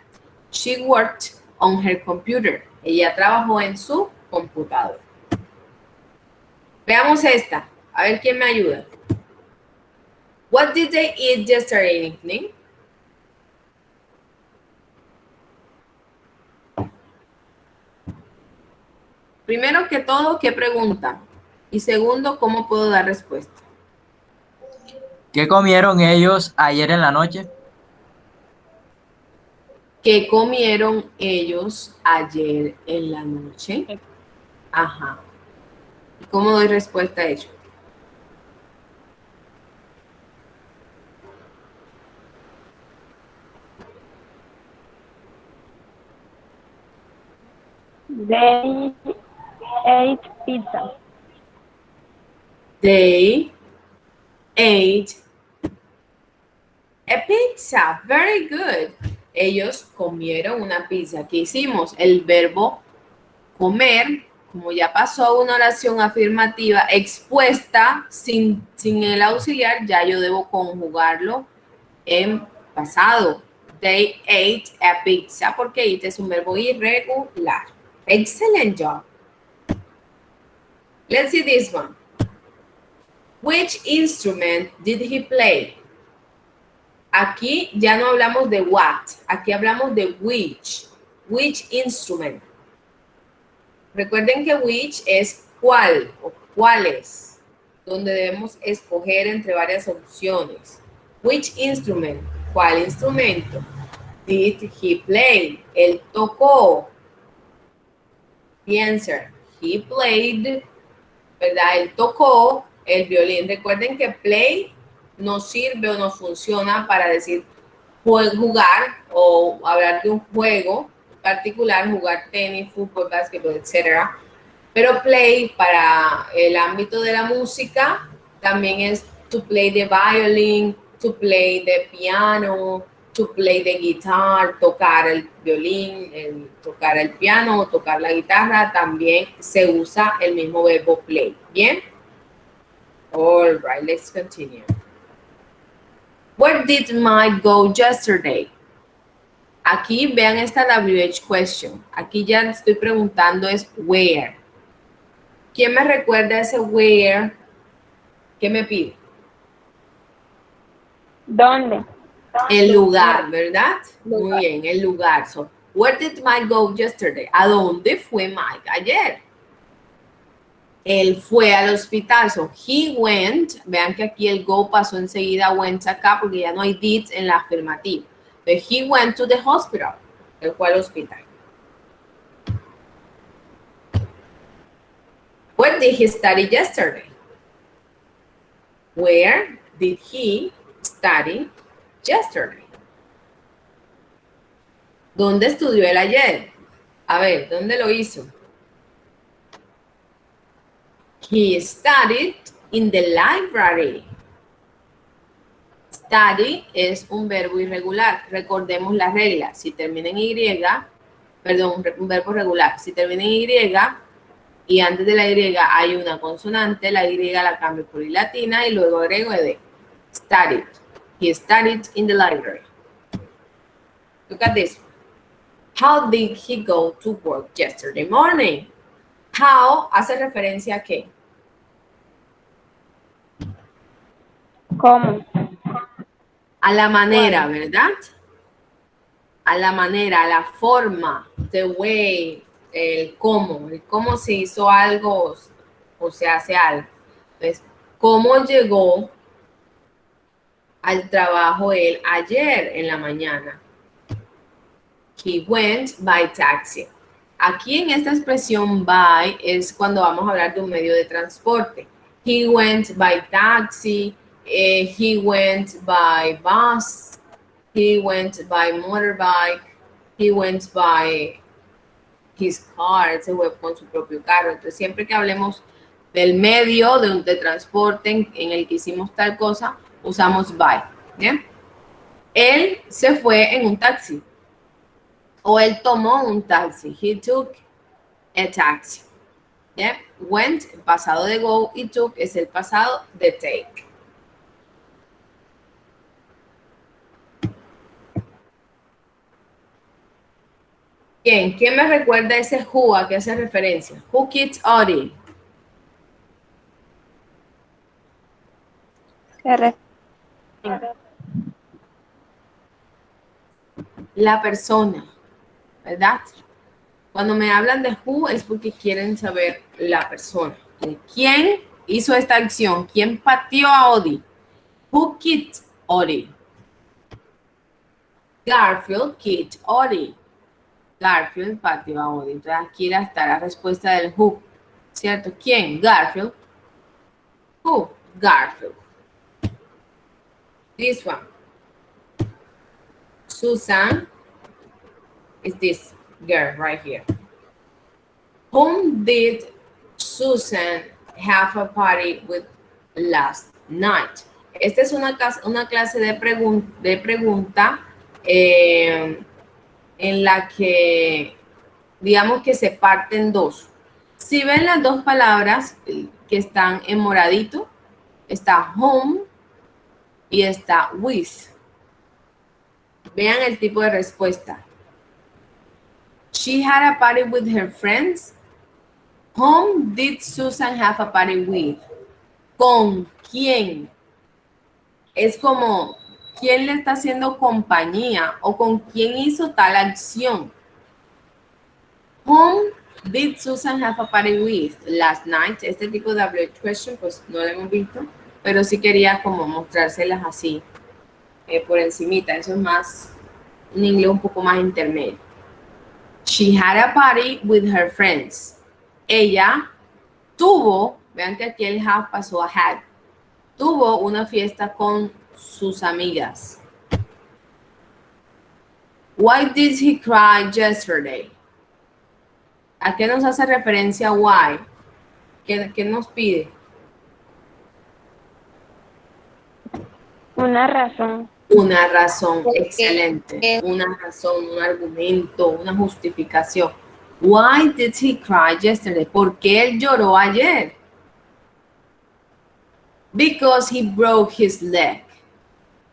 She worked on her computer. Ella trabajó en su computador. Veamos esta. A ver quién me ayuda. What did they eat yesterday evening? Primero que todo, ¿qué pregunta? Y segundo, ¿cómo puedo dar respuesta? ¿Qué comieron ellos ayer en la noche? ¿Qué comieron ellos ayer en la noche? Ajá. ¿Y cómo doy respuesta a ello? They ate pizza. They ate a pizza. Very good. Ellos comieron una pizza. ¿Qué hicimos? El verbo comer, como ya pasó a una oración afirmativa expuesta sin el auxiliar, ya yo debo conjugarlo en pasado. They ate a pizza porque eat es un verbo irregular. Excellent job. Let's see this one. Which instrument did he play? Aquí ya no hablamos de what, aquí hablamos de which. Which instrument. Recuerden que which es cuál o cuáles, donde debemos escoger entre varias opciones. Which instrument, ¿cuál instrumento? Did he play? Él tocó. The answer, he played, ¿verdad? Él tocó el violín. Recuerden que play no sirve o no funciona para decir jugar o hablar de un juego particular, jugar tenis, fútbol, básquetbol, etc. Pero play para el ámbito de la música también es to play the violin, to play the piano, to play the guitar, tocar el violín, tocar el piano, tocar la guitarra, también se usa el mismo verbo play. ¿Bien? All right, let's continue. Where did Mike go yesterday? Aquí vean esta WH question. Aquí ya estoy preguntando es where. ¿Quién me recuerda ese where? ¿Qué me pide? ¿Dónde? El lugar, ¿verdad? Muy Lugar. bien, el lugar. So, where did Mike go yesterday? ¿A dónde fue Mike ayer? Él fue al hospital. So, he went. Vean que aquí el go pasó enseguida, went acá, porque ya no hay did en la afirmativa. But he went to the hospital. Él fue al hospital. Where did he study yesterday? Where did he study yesterday? ¿Dónde estudió él ayer? A ver, ¿dónde lo hizo? He studied in the library. Study es un verbo irregular. Recordemos la regla. Si termina en Y, perdón, un verbo regular. Si termina en Y y antes de la Y hay una consonante, la Y la cambio por I latina y luego agrego ed. Studied. He studied in the library. Look at this. How did he go to work yesterday morning? How hace referencia a qué? ¿Cómo? A la manera, ¿verdad? A la manera, a la forma, the way, el cómo se hizo algo o se hace algo. Entonces, ¿cómo llegó al trabajo él ayer en la mañana? He went by taxi. Aquí en esta expresión by es cuando vamos a hablar de un medio de transporte. He went by taxi, he went by bus, he went by motorbike, he went by his car, se fue con su propio carro. Entonces, siempre que hablemos del medio de transporte en el que hicimos tal cosa, usamos by. ¿Bien? Él se fue en un taxi. O él tomó un taxi. He took a taxi. ¿Yeah? Went, el pasado de go, y took es el pasado de take. Bien, ¿quién me recuerda ese who a qué hace referencia? Who kids Ori? ¿Qué re- La persona, ¿verdad? Cuando me hablan de who es porque quieren saber la persona. ¿Quién hizo esta acción? ¿Quién pateó a Odi? Who kicked Odi? Garfield kicked Odi. Garfield pateó a Odi. Entonces aquí está la respuesta del who. ¿Cierto? ¿Quién? Garfield. Who? Garfield. This one. Susan is this girl right here. Whom did Susan have a party with last night? Esta es una clase de pregunta en la que digamos que se parte en dos. Si ven las dos palabras que están en moradito, está home y está with. Vean el tipo de respuesta. She had a party with her friends. Whom did Susan have a party with? ¿Con quién? Es como, ¿quién le está haciendo compañía? O ¿con quién hizo tal acción? Whom did Susan have a party with last night? Este tipo de WH question, pues no lo hemos visto, pero sí quería como mostrárselas así, por encimita. Eso es más, un inglés un poco más intermedio. She had a party with her friends. Ella tuvo, vean que aquí el have pasó a had, tuvo una fiesta con sus amigas. Why did he cry yesterday? ¿A qué nos hace referencia why? ¿Qué nos pide? Una razón. Una razón, Porque excelente. Una razón, un argumento, una justificación. Why did he cry yesterday? ¿Por qué él lloró ayer? Because he broke his leg.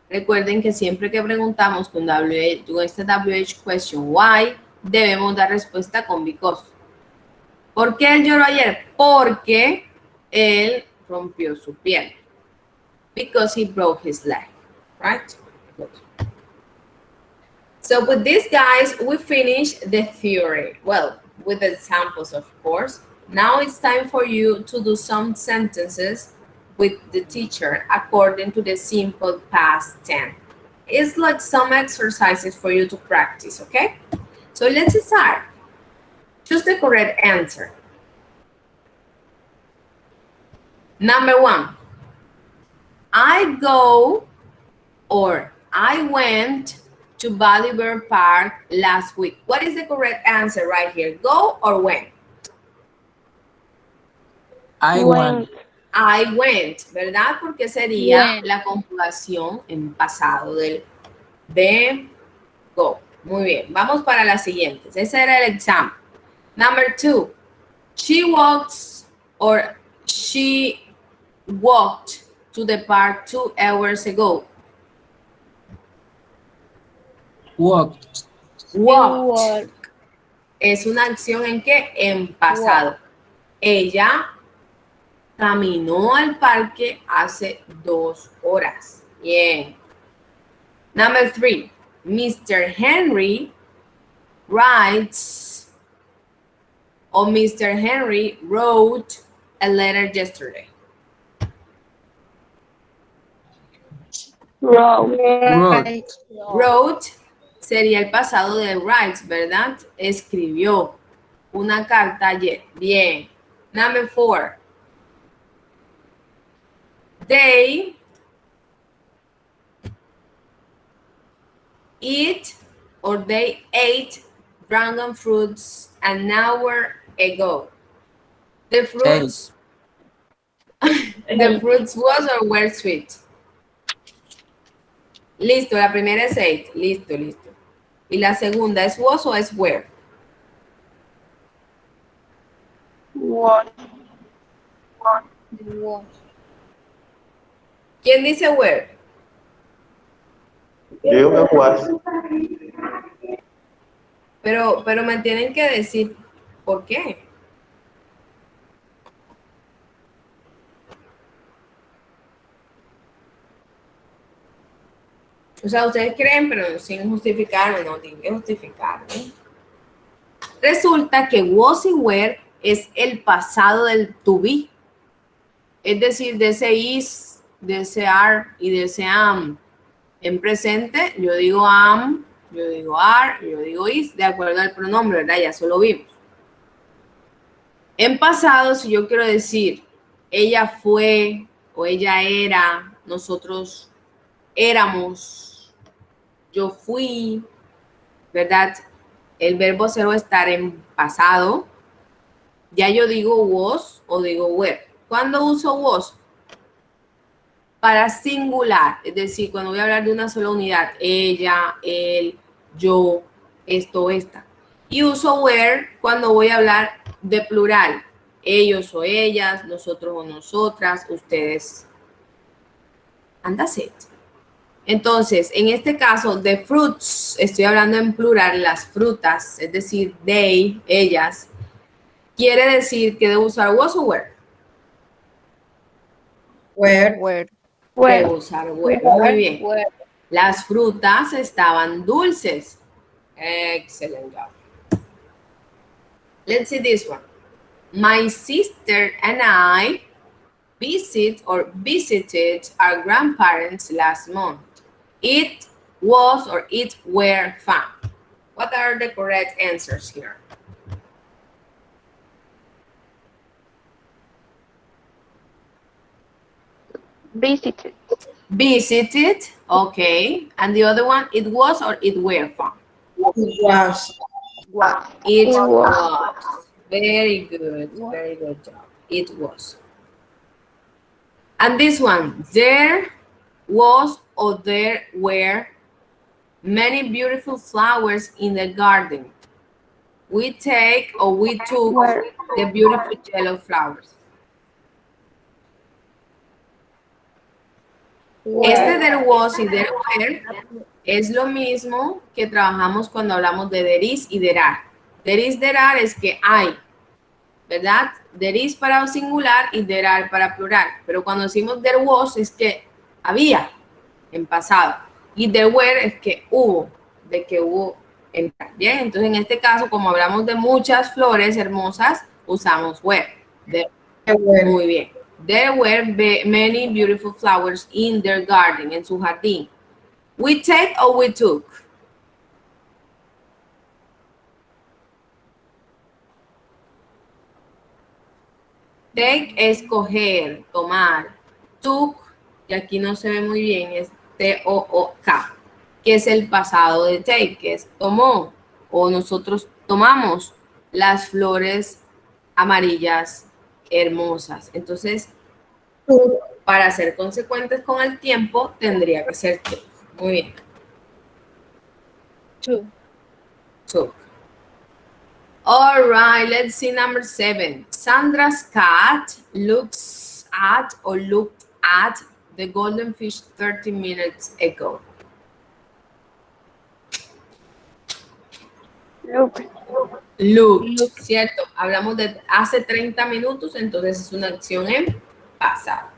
Recuerden que siempre que preguntamos con este WH question, why, debemos dar respuesta con because. ¿Por qué él lloró ayer? Porque él rompió su pierna. Because he broke his leg. right? Good. So with this, guys, we finish the theory. Well, with examples, of course. Now it's time for you to do some sentences with the teacher according to the simple past tense. It's like some exercises for you to practice, okay? So let's start. Choose the correct answer. Number 1. I go or I went to Bolivar Park last week. What is the correct answer right here? Go or went? I went. I went, ¿verdad? Porque sería Went. la conjugación en pasado del de go. Muy bien, vamos para las siguientes. Ese era el examen. Number 2, she walks or she walked to the park 2 hours ago. Walked. Walked es una acción en qué? En pasado. Ella caminó al parque hace 2 horas. Bien. Number 3, Mr. Henry writes or Mr. Henry wrote a letter yesterday. Wrote. Right. Wrote sería el pasado de writes, ¿verdad? Escribió una carta ayer. Bien. Number 4. They eat or they ate dragon fruits an hour ago. The fruits, the fruits was or were sweet. Listo, la primera es ate. Listo, listo. Y la segunda es was o es were. What? Was. ¿Quién dice were? Yo digo que was. Pero me tienen que decir por qué. O sea, ustedes creen, pero sin justificarme, no tienen que justificarme. Resulta que was y were es el pasado del to be. Es decir, de ese is, de ese are y de ese am. En presente, yo digo am, yo digo are, yo digo is, de acuerdo al pronombre, ¿verdad? Ya eso lo vimos. En pasado, si yo quiero decir ella fue o ella era, nosotros éramos, yo fui, ¿verdad? El verbo ser o estar en pasado, ya yo digo was o digo were. ¿Cuándo uso was? Para singular, es decir, cuando voy a hablar de una sola unidad, ella, él, yo, esto, esta. Y uso were cuando voy a hablar de plural, ellos o ellas, nosotros o nosotras, ustedes. And that's it. Entonces, en este caso, the fruits, estoy hablando en plural, las frutas, es decir, they, ellas, quiere decir que debo usar was o were. Where. Debo usar were. Muy bien. Were. Las frutas estaban dulces. Excellent job. Let's see this one. My sister and I visited our grandparents last month. It was or it were fun. What are the correct answers here? Visited. Visited, okay. And the other one, it was or it were fun? It was. It was. was. Very good job. It was. And this one, there was or there were many beautiful flowers in the garden. We take or we took Were. the beautiful yellow flowers. Este there was y there were es lo mismo que trabajamos cuando hablamos de there is y there are. There is, there are es que hay, ¿verdad? There is para singular y there are para plural. Pero cuando decimos there was es que había. en pasado. Y there were es que hubo, de que hubo. Bien, entonces en este caso, como hablamos de muchas flores hermosas, usamos were. Muy bien. There were many beautiful flowers in their garden, en su jardín. We take or we took? Take es coger, tomar. Took, y aquí no se ve muy bien, es T-O-O-K, que es el pasado de take, que es tomó, o nosotros tomamos las flores amarillas hermosas. Entonces, para ser consecuentes con el tiempo, tendría que ser took. Muy bien. Took. All right, let's see number 7. Sandra's cat looks at or looked at the golden fish 30 minutes ago. Looked, ¿cierto? Hablamos de hace 30 minutos, entonces es una acción en pasado.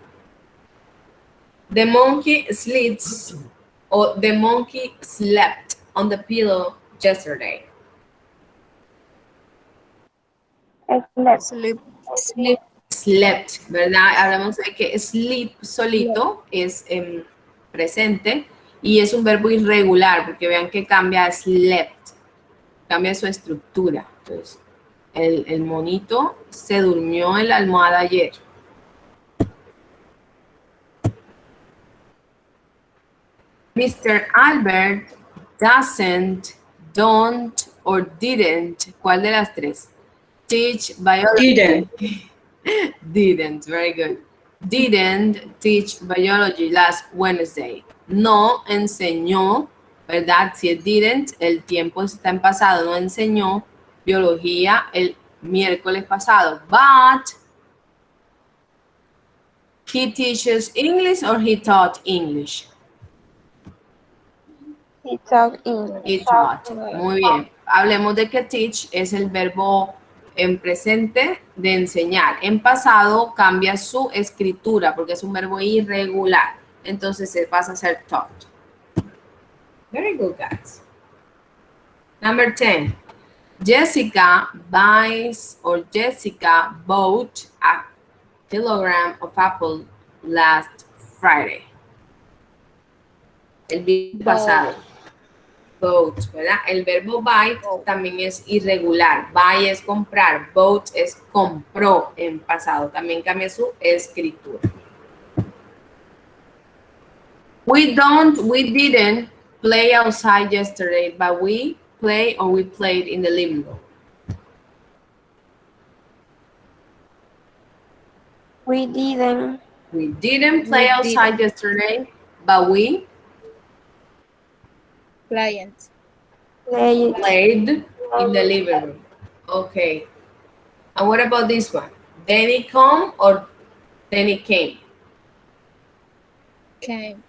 The monkey sleeps, or the monkey slept on the pillow yesterday. Slept, ¿verdad? Hablamos de que sleep solito es en presente y es un verbo irregular porque vean que cambia a slept, cambia su estructura. Entonces, el monito se durmió en la almohada ayer. Mr. Albert doesn't, don't, or didn't. ¿Cuál de las tres? Teach biology. Didn't, very good. Didn't teach biology last Wednesday. No enseñó, ¿verdad? Si es didn't, el tiempo está en pasado. No enseñó biología el miércoles pasado. But he teaches English or he taught English? He taught English. He taught. Muy bien. Hablemos de que teach es el verbo en presente de enseñar. En pasado cambia su escritura porque es un verbo irregular. Entonces se pasa a ser taught. Very good, guys. Number 10. Jessica buys or Jessica bought a kilogram of apple last Friday. El viernes pasado. Bought, ¿verdad? El verbo buy también es irregular. Buy es comprar. Bought es compró en pasado. También cambia su escritura. We didn't play outside yesterday, but we played or we played in the living room. We didn't play outside yesterday, but we Played. played in the living room. Okay. And what about this one? Danny come or Danny came? Came.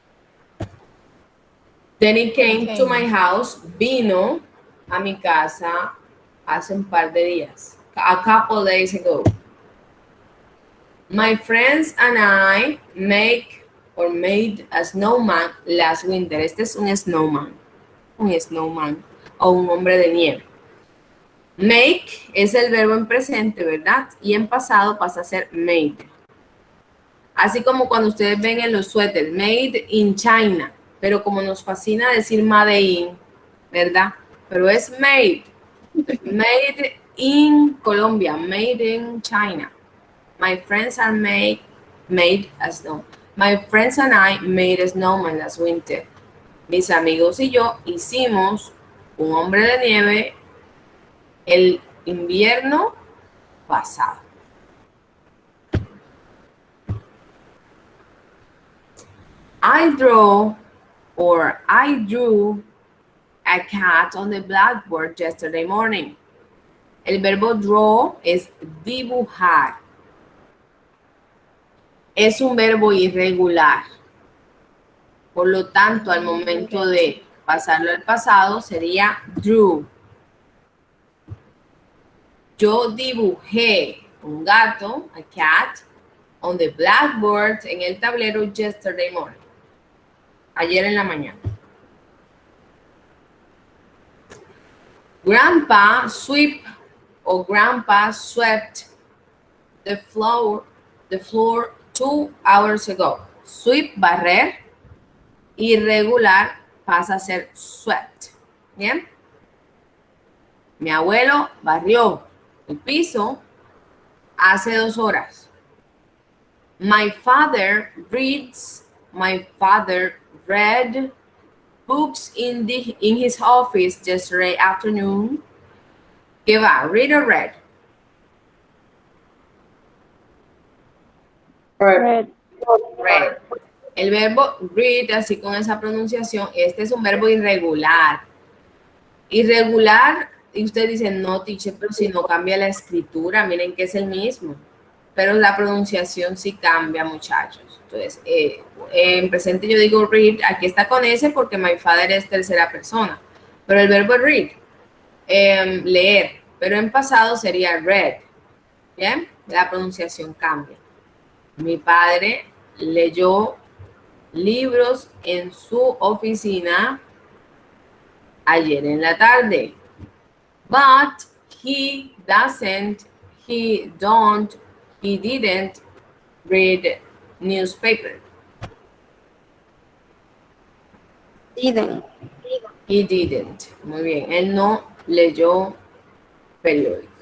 Danny came to my house, vino a mi casa hace un par de días, a couple days ago. My friends and I made a snowman last winter. Este es un snowman o un hombre de nieve. Make es el verbo en presente, ¿verdad? Y en pasado pasa a ser made. Así como cuando ustedes ven en los suéteres, made in China, pero como nos fascina decir made in, ¿verdad? Pero es made. Made in Colombia, made in China. My friends and I made a snowman last winter. Mis amigos y yo hicimos un hombre de nieve el invierno pasado. I drew a cat on the blackboard yesterday morning. El verbo draw es dibujar. Es un verbo irregular. Por lo tanto, al momento de pasarlo al pasado, sería drew. Yo dibujé un gato, a cat, on the blackboard, en el tablero yesterday morning. Ayer en la mañana. Grandpa sweep or grandpa swept the floor 2 hours ago. Sweep, barrer. Irregular pasa a ser swept. ¿Bien? Mi abuelo barrió el piso hace 2 horas. My father read books in his office yesterday afternoon. ¿Qué va? Read or read? Read. Read. El verbo read, así con esa pronunciación, este es un verbo irregular. Irregular, y usted dice, no, teacher, pero si no cambia la escritura, miren que es el mismo. Pero la pronunciación sí cambia, muchachos. Entonces, en presente yo digo read, aquí está con S porque my father es tercera persona. Pero el verbo read, leer, pero en pasado sería read. ¿Bien? La pronunciación cambia. Mi padre leyó libros en su oficina ayer en la tarde. But he didn't read newspaper. Didn't. He didn't. Muy bien. Él no leyó periódico.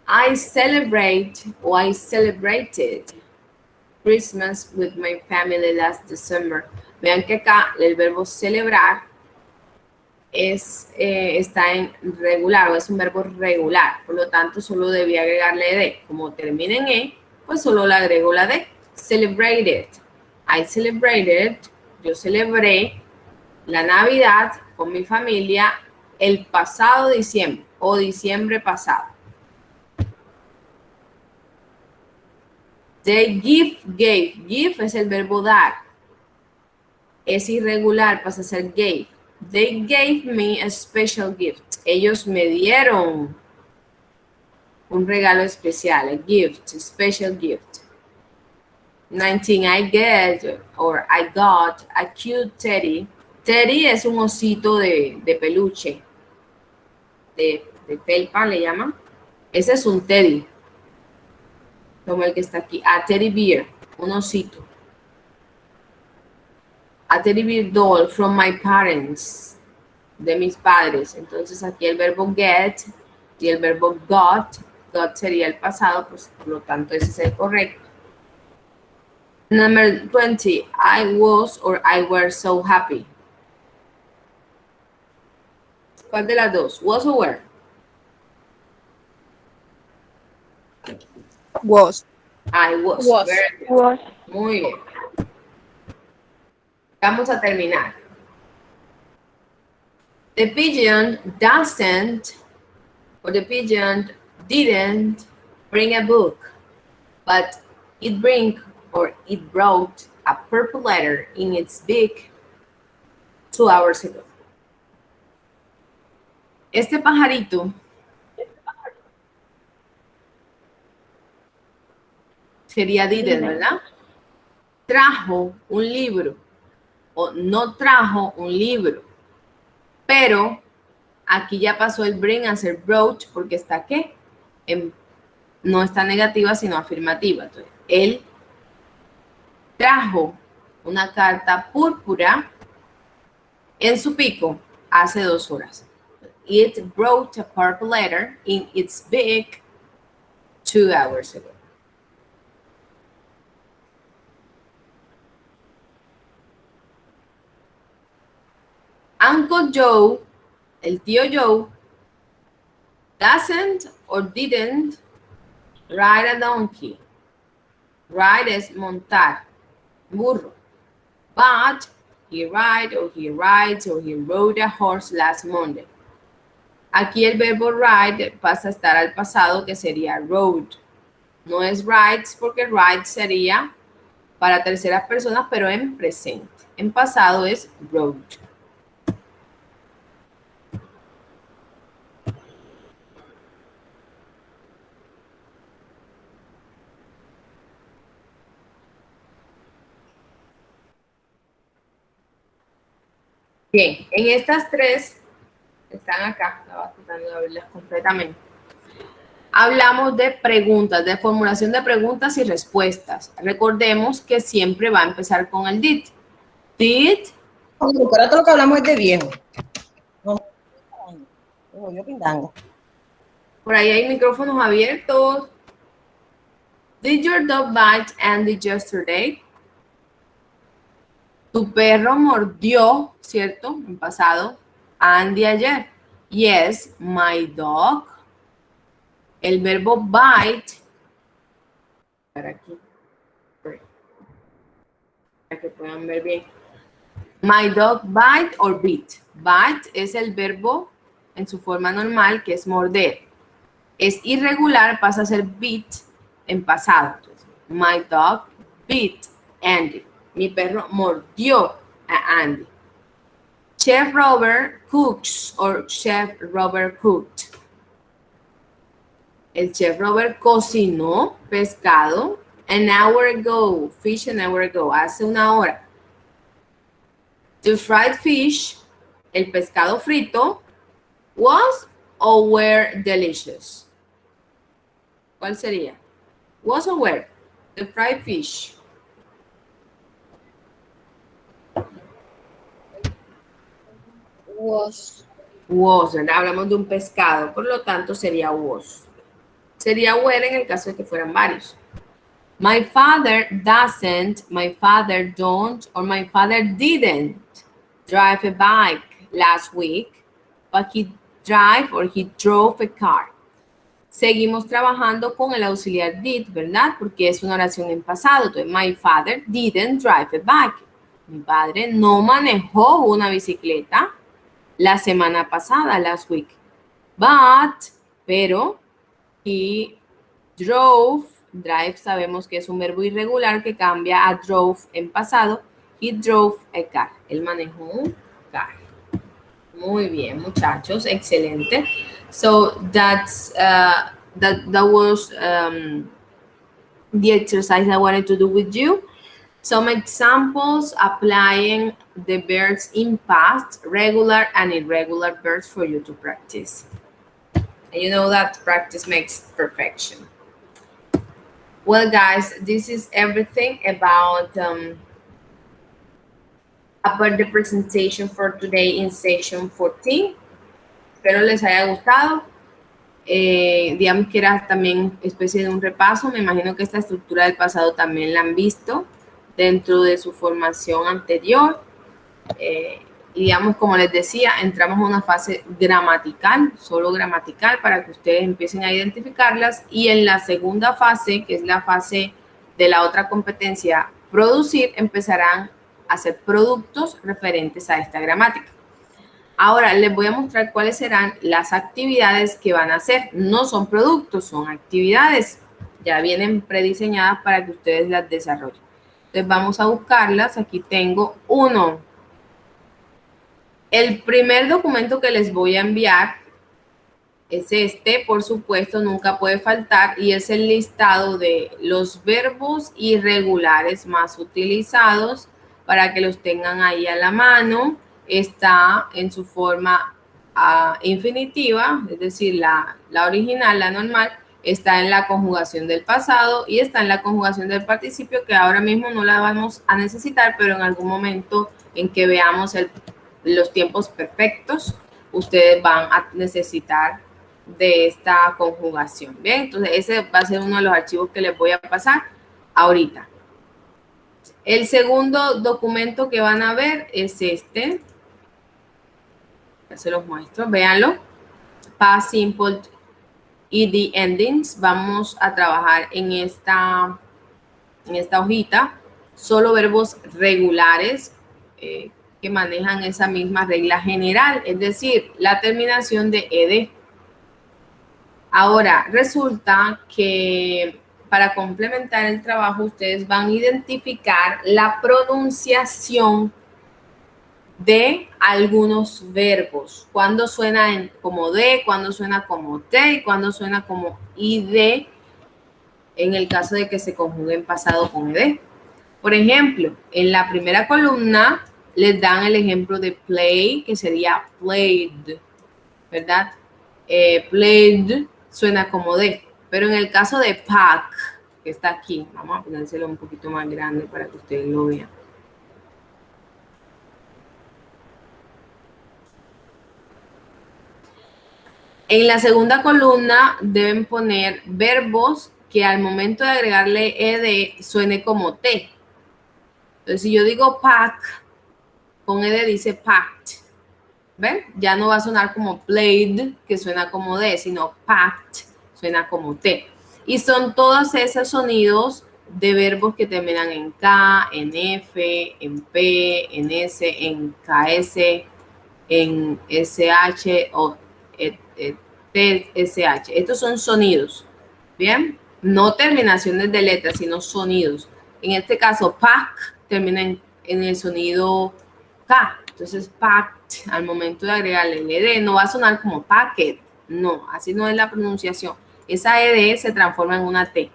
I celebrated Christmas with my family last December. Vean que acá el verbo celebrar está en regular o es un verbo regular. Por lo tanto, solo debía agregarle de. Como termina en E, pues solo le agrego la de. Celebrated. I celebrated. Yo celebré la Navidad con mi familia el pasado diciembre o diciembre pasado. They gave. Give es el verbo dar. Es irregular, pasa a ser gave. They gave me a special gift. Ellos me dieron un regalo especial, a gift, a special gift. 19, I got a cute teddy. Teddy es un osito de peluche. De felpa le llaman. Ese es un teddy. Como el que está aquí. A teddy bear, un osito. A teddy bear doll from my parents, de mis padres. Entonces aquí el verbo get y el verbo got sería el pasado, pues por lo tanto ese es el correcto. Number 20, I were so happy. ¿Cuál de las dos? Was o were? Was. I was. Was. Very good. Was. Muy bien. Vamos a terminar. The pigeon didn't bring a book, but it brought a purple letter in its beak 2 hours ago. Este pajarito sería didn't, ¿verdad? Trajo un libro o no trajo un libro, pero aquí ya pasó el bring a ser brought porque está ¿qué? No está negativa sino afirmativa. Entonces, él trajo una carta púrpura en su pico hace 2 horas. It brought a purple letter in its beak 2 hours ago. Uncle Joe, el tío Joe, doesn't or didn't ride a donkey. Ride es montar, burro. But he rides or he rode a horse last Monday. Aquí el verbo ride pasa a estar al pasado, que sería rode. No es rides porque ride sería para terceras personas, pero en presente. En pasado es rode. Bien, en estas tres, están acá, estaba tratando de abrirlas completamente. Hablamos de preguntas, de formulación de preguntas y respuestas. Recordemos que siempre va a empezar con el did. Did, Ahora todo lo que hablamos es de viejo. No, yo pindango. por ahí hay micrófonos abiertos. Did your dog bite Andy yesterday? Tu perro mordió, ¿cierto? En pasado, a Andy ayer. Yes, my dog. El verbo bite. Para aquí. Para que puedan ver bien. My dog bite or bit. Bite es el verbo en su forma normal, que es morder. Es irregular, pasa a ser bit en pasado. Entonces, my dog bit Andy. Mi perro mordió a Andy. Chef Robert cooks or Chef Robert cooked. El Chef Robert cocinó pescado an hour ago. Fish an hour ago. Hace una hora. The fried fish, el pescado frito, was or were delicious. ¿Cuál sería? Was or were? The fried fish. Was. Was, ¿verdad? Hablamos de un pescado, por lo tanto sería was. Sería were en el caso de que fueran varios. My father doesn't, my father don't, or my father didn't drive a bike last week, but he drove a car. Seguimos trabajando con el auxiliar did, ¿verdad? Porque es una oración en pasado. Entonces, my father didn't drive a bike. Mi padre no manejó una bicicleta la semana pasada, last week. Pero, he drove, drive sabemos que es un verbo irregular que cambia a drove en pasado. He drove a car. Él manejó un carro. Muy bien, muchachos, excelente. So that was the exercise I wanted to do with you. Some examples applying the verbs in past, regular and irregular verbs for you to practice. And you know that practice makes perfection. Well, guys, this is everything about the presentation for today in section 14. Espero les haya gustado. Digamos que era también especie de un repaso. Me imagino que esta estructura del pasado también la han visto dentro de su formación anterior. Y digamos, como les decía, entramos a una fase gramatical, solo gramatical, para que ustedes empiecen a identificarlas. Y en la segunda fase, que es la fase de la otra competencia, producir, empezarán a hacer productos referentes a esta gramática. Ahora les voy a mostrar cuáles serán las actividades que van a hacer. No son productos, son actividades. Ya vienen prediseñadas para que ustedes las desarrollen. Entonces vamos a buscarlas. Aquí tengo uno. El primer documento que les voy a enviar es este, por supuesto, nunca puede faltar, y es el listado de los verbos irregulares más utilizados para que los tengan ahí a la mano. Está en su forma infinitiva, es decir, la original, la normal, está en la conjugación del pasado y está en la conjugación del participio, que ahora mismo no la vamos a necesitar, pero en algún momento en que veamos los tiempos perfectos, ustedes van a necesitar de esta conjugación. Bien, entonces ese va a ser uno de los archivos que les voy a pasar ahorita. El segundo documento que van a ver es este. Ya se los muestro, véanlo. Past Simple y the Endings. Vamos a trabajar en esta hojita. Solo verbos regulares que manejan esa misma regla general, es decir, la terminación de ed. Ahora, resulta que para complementar el trabajo, ustedes van a identificar la pronunciación de algunos verbos. Cuando suena como de, cuando suena como te y cuando suena como id, en el caso de que se conjugue en pasado con ed. Por ejemplo, en la primera columna les dan el ejemplo de play, que sería played, ¿verdad? Played suena como de, pero en el caso de pack, que está aquí, vamos a ponérselo un poquito más grande para que ustedes lo vean. En la segunda columna deben poner verbos que al momento de agregarle ed suene como t. Entonces, si yo digo pack, con ed dice packed. ¿Ven? Ya no va a sonar como played, que suena como d, sino packed, suena como t. Y son todos esos sonidos de verbos que terminan en K, en F, en P, en S, en KS, en SH o TSH. Estos son sonidos, ¿bien? No terminaciones de letras, sino sonidos. En este caso, pack termina en el sonido K. Entonces, packed, al momento de agregarle el ed, no va a sonar como packet. No, así no es la pronunciación. Esa ed se transforma en una T.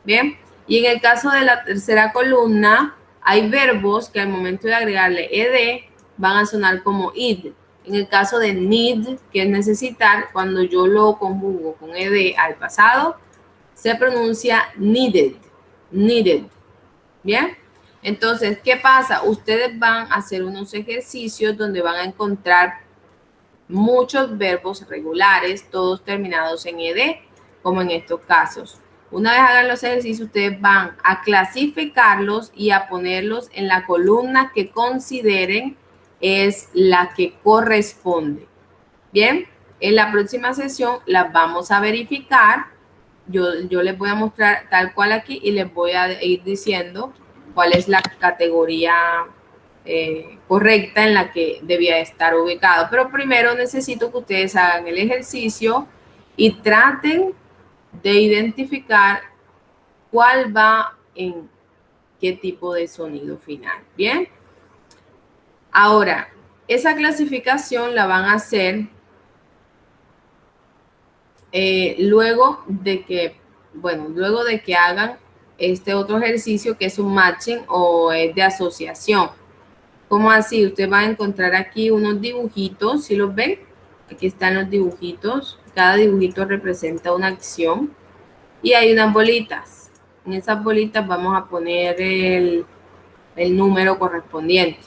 ¿Bien? Y en el caso de la tercera columna, hay verbos que al momento de agregarle ed van a sonar como id. En el caso de need, que es necesitar, cuando yo lo conjugo con ed al pasado, se pronuncia needed. Needed. ¿Bien? Entonces, ¿qué pasa? Ustedes van a hacer unos ejercicios donde van a encontrar muchos verbos regulares, todos terminados en ed, como en estos casos. Una vez hagan los ejercicios, ustedes van a clasificarlos y a ponerlos en la columna que consideren es la que corresponde. Bien, en la próxima sesión las vamos a verificar. Yo les voy a mostrar tal cual aquí y les voy a ir diciendo cuál es la categoría correcta en la que debía estar ubicado. Pero primero necesito que ustedes hagan el ejercicio y traten de identificar cuál va en qué tipo de sonido final. Bien. Ahora, esa clasificación la van a hacer luego de que hagan este otro ejercicio que es un matching o es de asociación. ¿Cómo así? Usted va a encontrar aquí unos dibujitos, ¿sí los ven? Aquí están los dibujitos. Cada dibujito representa una acción. Y hay unas bolitas. En esas bolitas vamos a poner el número correspondiente.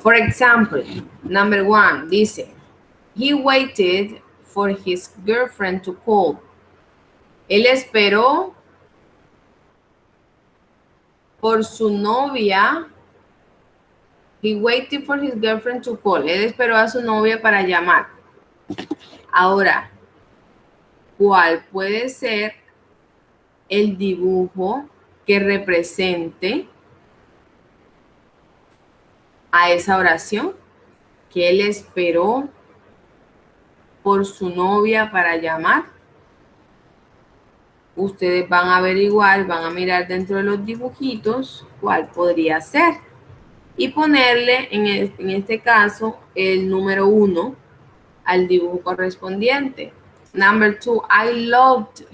For example, number 1 dice, he waited for his girlfriend to call. Él esperó por su novia. He waited for his girlfriend to call. Él esperó a su novia para llamar. Ahora, ¿cuál puede ser el dibujo que represente a esa oración? Que él esperó por su novia para llamar. Ustedes van a averiguar, van a mirar dentro de los dibujitos cuál podría ser. Y ponerle, en este caso, el número 1 al dibujo correspondiente. Number 2, I loved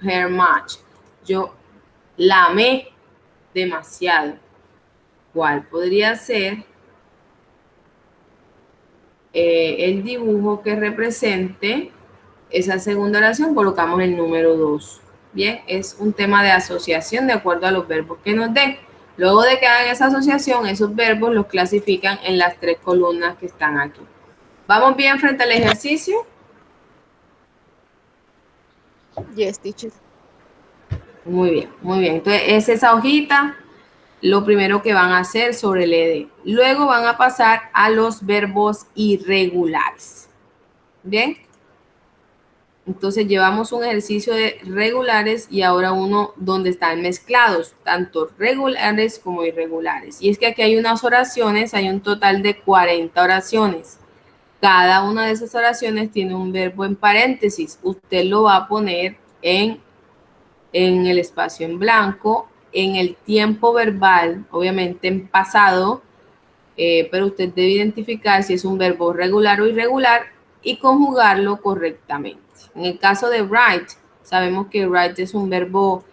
her much. Yo la amé demasiado. ¿Cuál podría ser el dibujo que represente esa segunda oración? Colocamos el número 2. Bien, es un tema de asociación de acuerdo a los verbos que nos den. Luego de que hagan esa asociación, esos verbos los clasifican en las 3 columnas que están aquí. ¿Vamos bien frente al ejercicio? Yes, teacher. Muy bien, muy bien. Entonces, es esa hojita lo primero que van a hacer sobre el ed. Luego van a pasar a los verbos irregulares. ¿Bien? Entonces, llevamos un ejercicio de regulares y ahora uno donde están mezclados, tanto regulares como irregulares. Y es que aquí hay unas oraciones, hay un total de 40 oraciones. Cada una de esas oraciones tiene un verbo en paréntesis. Usted lo va a poner en el espacio en blanco, en el tiempo verbal, obviamente en pasado, pero usted debe identificar si es un verbo regular o irregular y conjugarlo correctamente. En el caso de write, sabemos que write es un verbo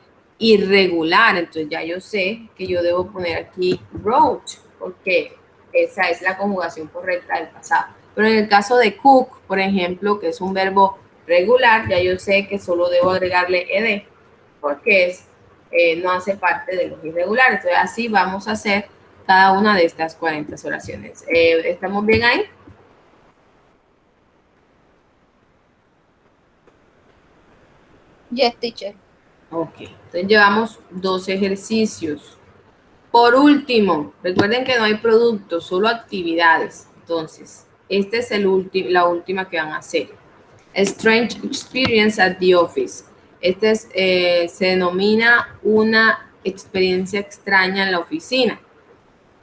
irregular. Entonces ya yo sé que yo debo poner aquí wrote, porque esa es la conjugación correcta del pasado. Pero en el caso de cook, por ejemplo, que es un verbo regular, ya yo sé que solo debo agregarle ed, porque no hace parte de los irregulares. Entonces así vamos a hacer cada una de estas 40 oraciones. ¿Estamos bien ahí? Yes, teacher. Ok, entonces llevamos 2 ejercicios. Por último, recuerden que no hay productos, solo actividades. Entonces, esta es la última que van a hacer. Strange Experience at the Office. Se denomina una experiencia extraña en la oficina.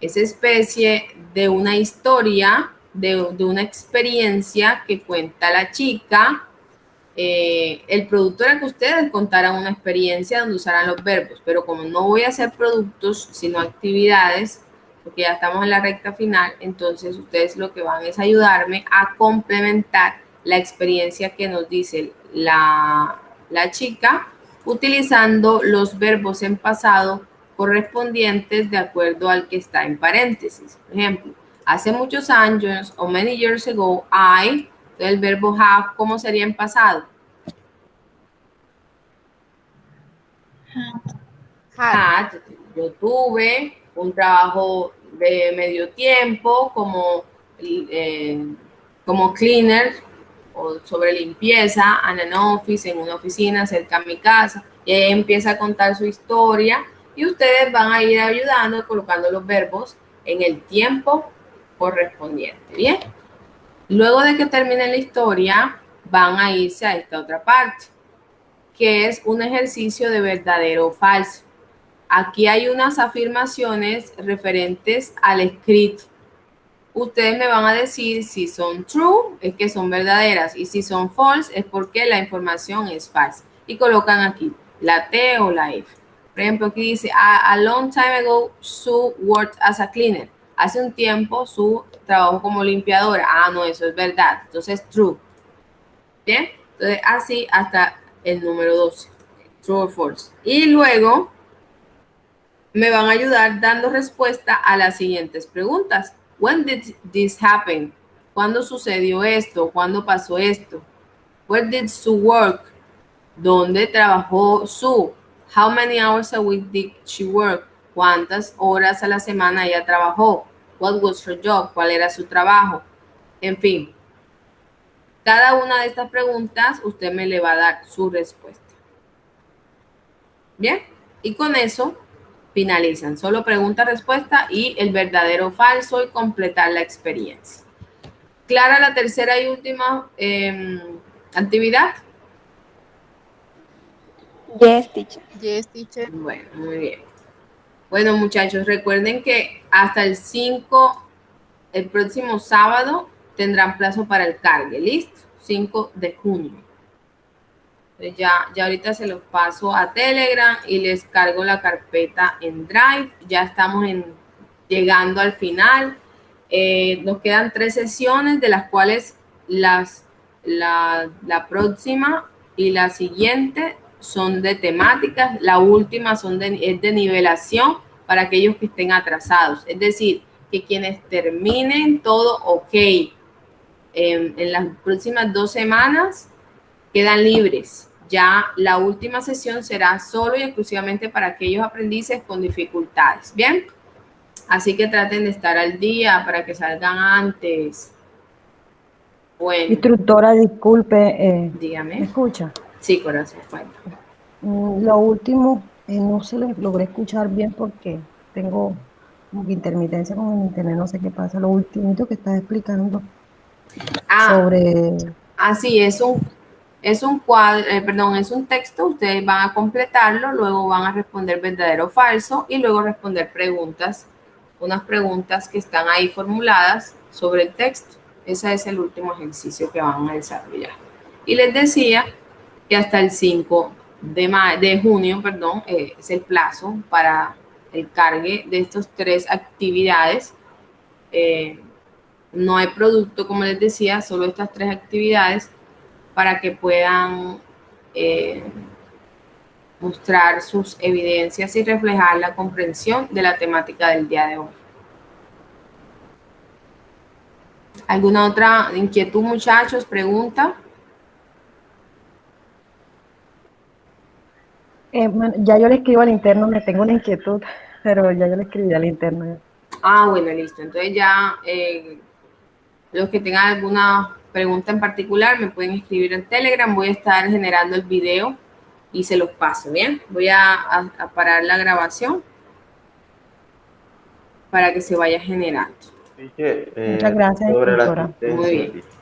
Es especie de una historia, de una experiencia que cuenta la chica. El producto era que ustedes contaran una experiencia donde usaran los verbos, pero como no voy a hacer productos, sino actividades, porque ya estamos en la recta final, entonces ustedes lo que van es ayudarme a complementar la experiencia que nos dice la chica, utilizando los verbos en pasado correspondientes de acuerdo al que está en paréntesis. Por ejemplo, hace muchos años, o many years ago, el verbo have, ¿cómo sería en pasado? Had. Yo tuve un trabajo de medio tiempo como cleaner o sobre limpieza en an office, en una oficina cerca a mi casa. Y ella empieza a contar su historia y ustedes van a ir ayudando colocando los verbos en el tiempo correspondiente. Bien. Luego de que termine la historia, van a irse a esta otra parte, que es un ejercicio de verdadero o falso. Aquí hay unas afirmaciones referentes al escrito. Ustedes me van a decir si son true, es que son verdaderas, y si son false, es porque la información es falsa. Y colocan aquí la T o la F. Por ejemplo, aquí dice, a long time ago, Sue worked as a cleaner. Hace un tiempo, Sue trabajó como limpiadora. No, eso es verdad. Entonces, true. Bien, entonces así hasta el número 12. True or false. Y luego me van a ayudar dando respuesta a las siguientes preguntas. When did this happen? ¿Cuándo sucedió esto? ¿Cuándo pasó esto? Where did Sue work? ¿Dónde trabajó Sue? How many hours a week did she work? ¿Cuántas horas a la semana ella trabajó? What was her job? ¿Cuál era su trabajo? En fin, cada una de estas preguntas usted me le va a dar su respuesta. Bien, y con eso finalizan. Solo pregunta, respuesta y el verdadero o falso y completar la experiencia. ¿Clara la tercera y última actividad? Yes, teacher. Yes, teacher. Bueno, muy bien. Bueno, muchachos, recuerden que hasta el 5, el próximo sábado, tendrán plazo para el cargue. ¿Listo? 5 de junio. Entonces ya ahorita se los paso a Telegram y les cargo la carpeta en Drive. Ya estamos llegando al final. Nos quedan 3 sesiones, de las cuales la próxima y la siguiente son de temáticas. La última es de nivelación para aquellos que estén atrasados. Es decir, que quienes terminen todo ok en las próximas 2 semanas quedan libres. Ya la última sesión será solo y exclusivamente para aquellos aprendices con dificultades. ¿Bien? Así que traten de estar al día para que salgan antes. Bueno. Instructora, disculpe. Dígame. ¿Me escucha? Sí, corazón, cuenta. Lo último, no se le logré escuchar bien porque tengo como que intermitencia con el internet, no sé qué pasa. Lo ultimito que estás explicando sobre... Sí, es un cuadro, es un texto, ustedes van a completarlo, luego van a responder verdadero o falso y luego responder preguntas, unas preguntas que están ahí formuladas sobre el texto. Ese es el último ejercicio que van a desarrollar. Y les decía que hasta el 5 de junio, es el plazo para el cargue de estas 3 actividades. No hay producto, como les decía, solo estas 3 actividades para que puedan mostrar sus evidencias y reflejar la comprensión de la temática del día de hoy. ¿Alguna otra inquietud, muchachos? ¿Pregunta? Ya yo le escribo al interno, me tengo una inquietud, pero ya yo le escribí al interno. Ah, bueno, listo. Entonces ya los que tengan alguna pregunta en particular me pueden escribir en Telegram. Voy a estar generando el video y se los paso, ¿bien? Voy a parar la grabación para que se vaya generando. Teacher, Muchas gracias, sobre la doctora. asistencia, Muy bien. teacher.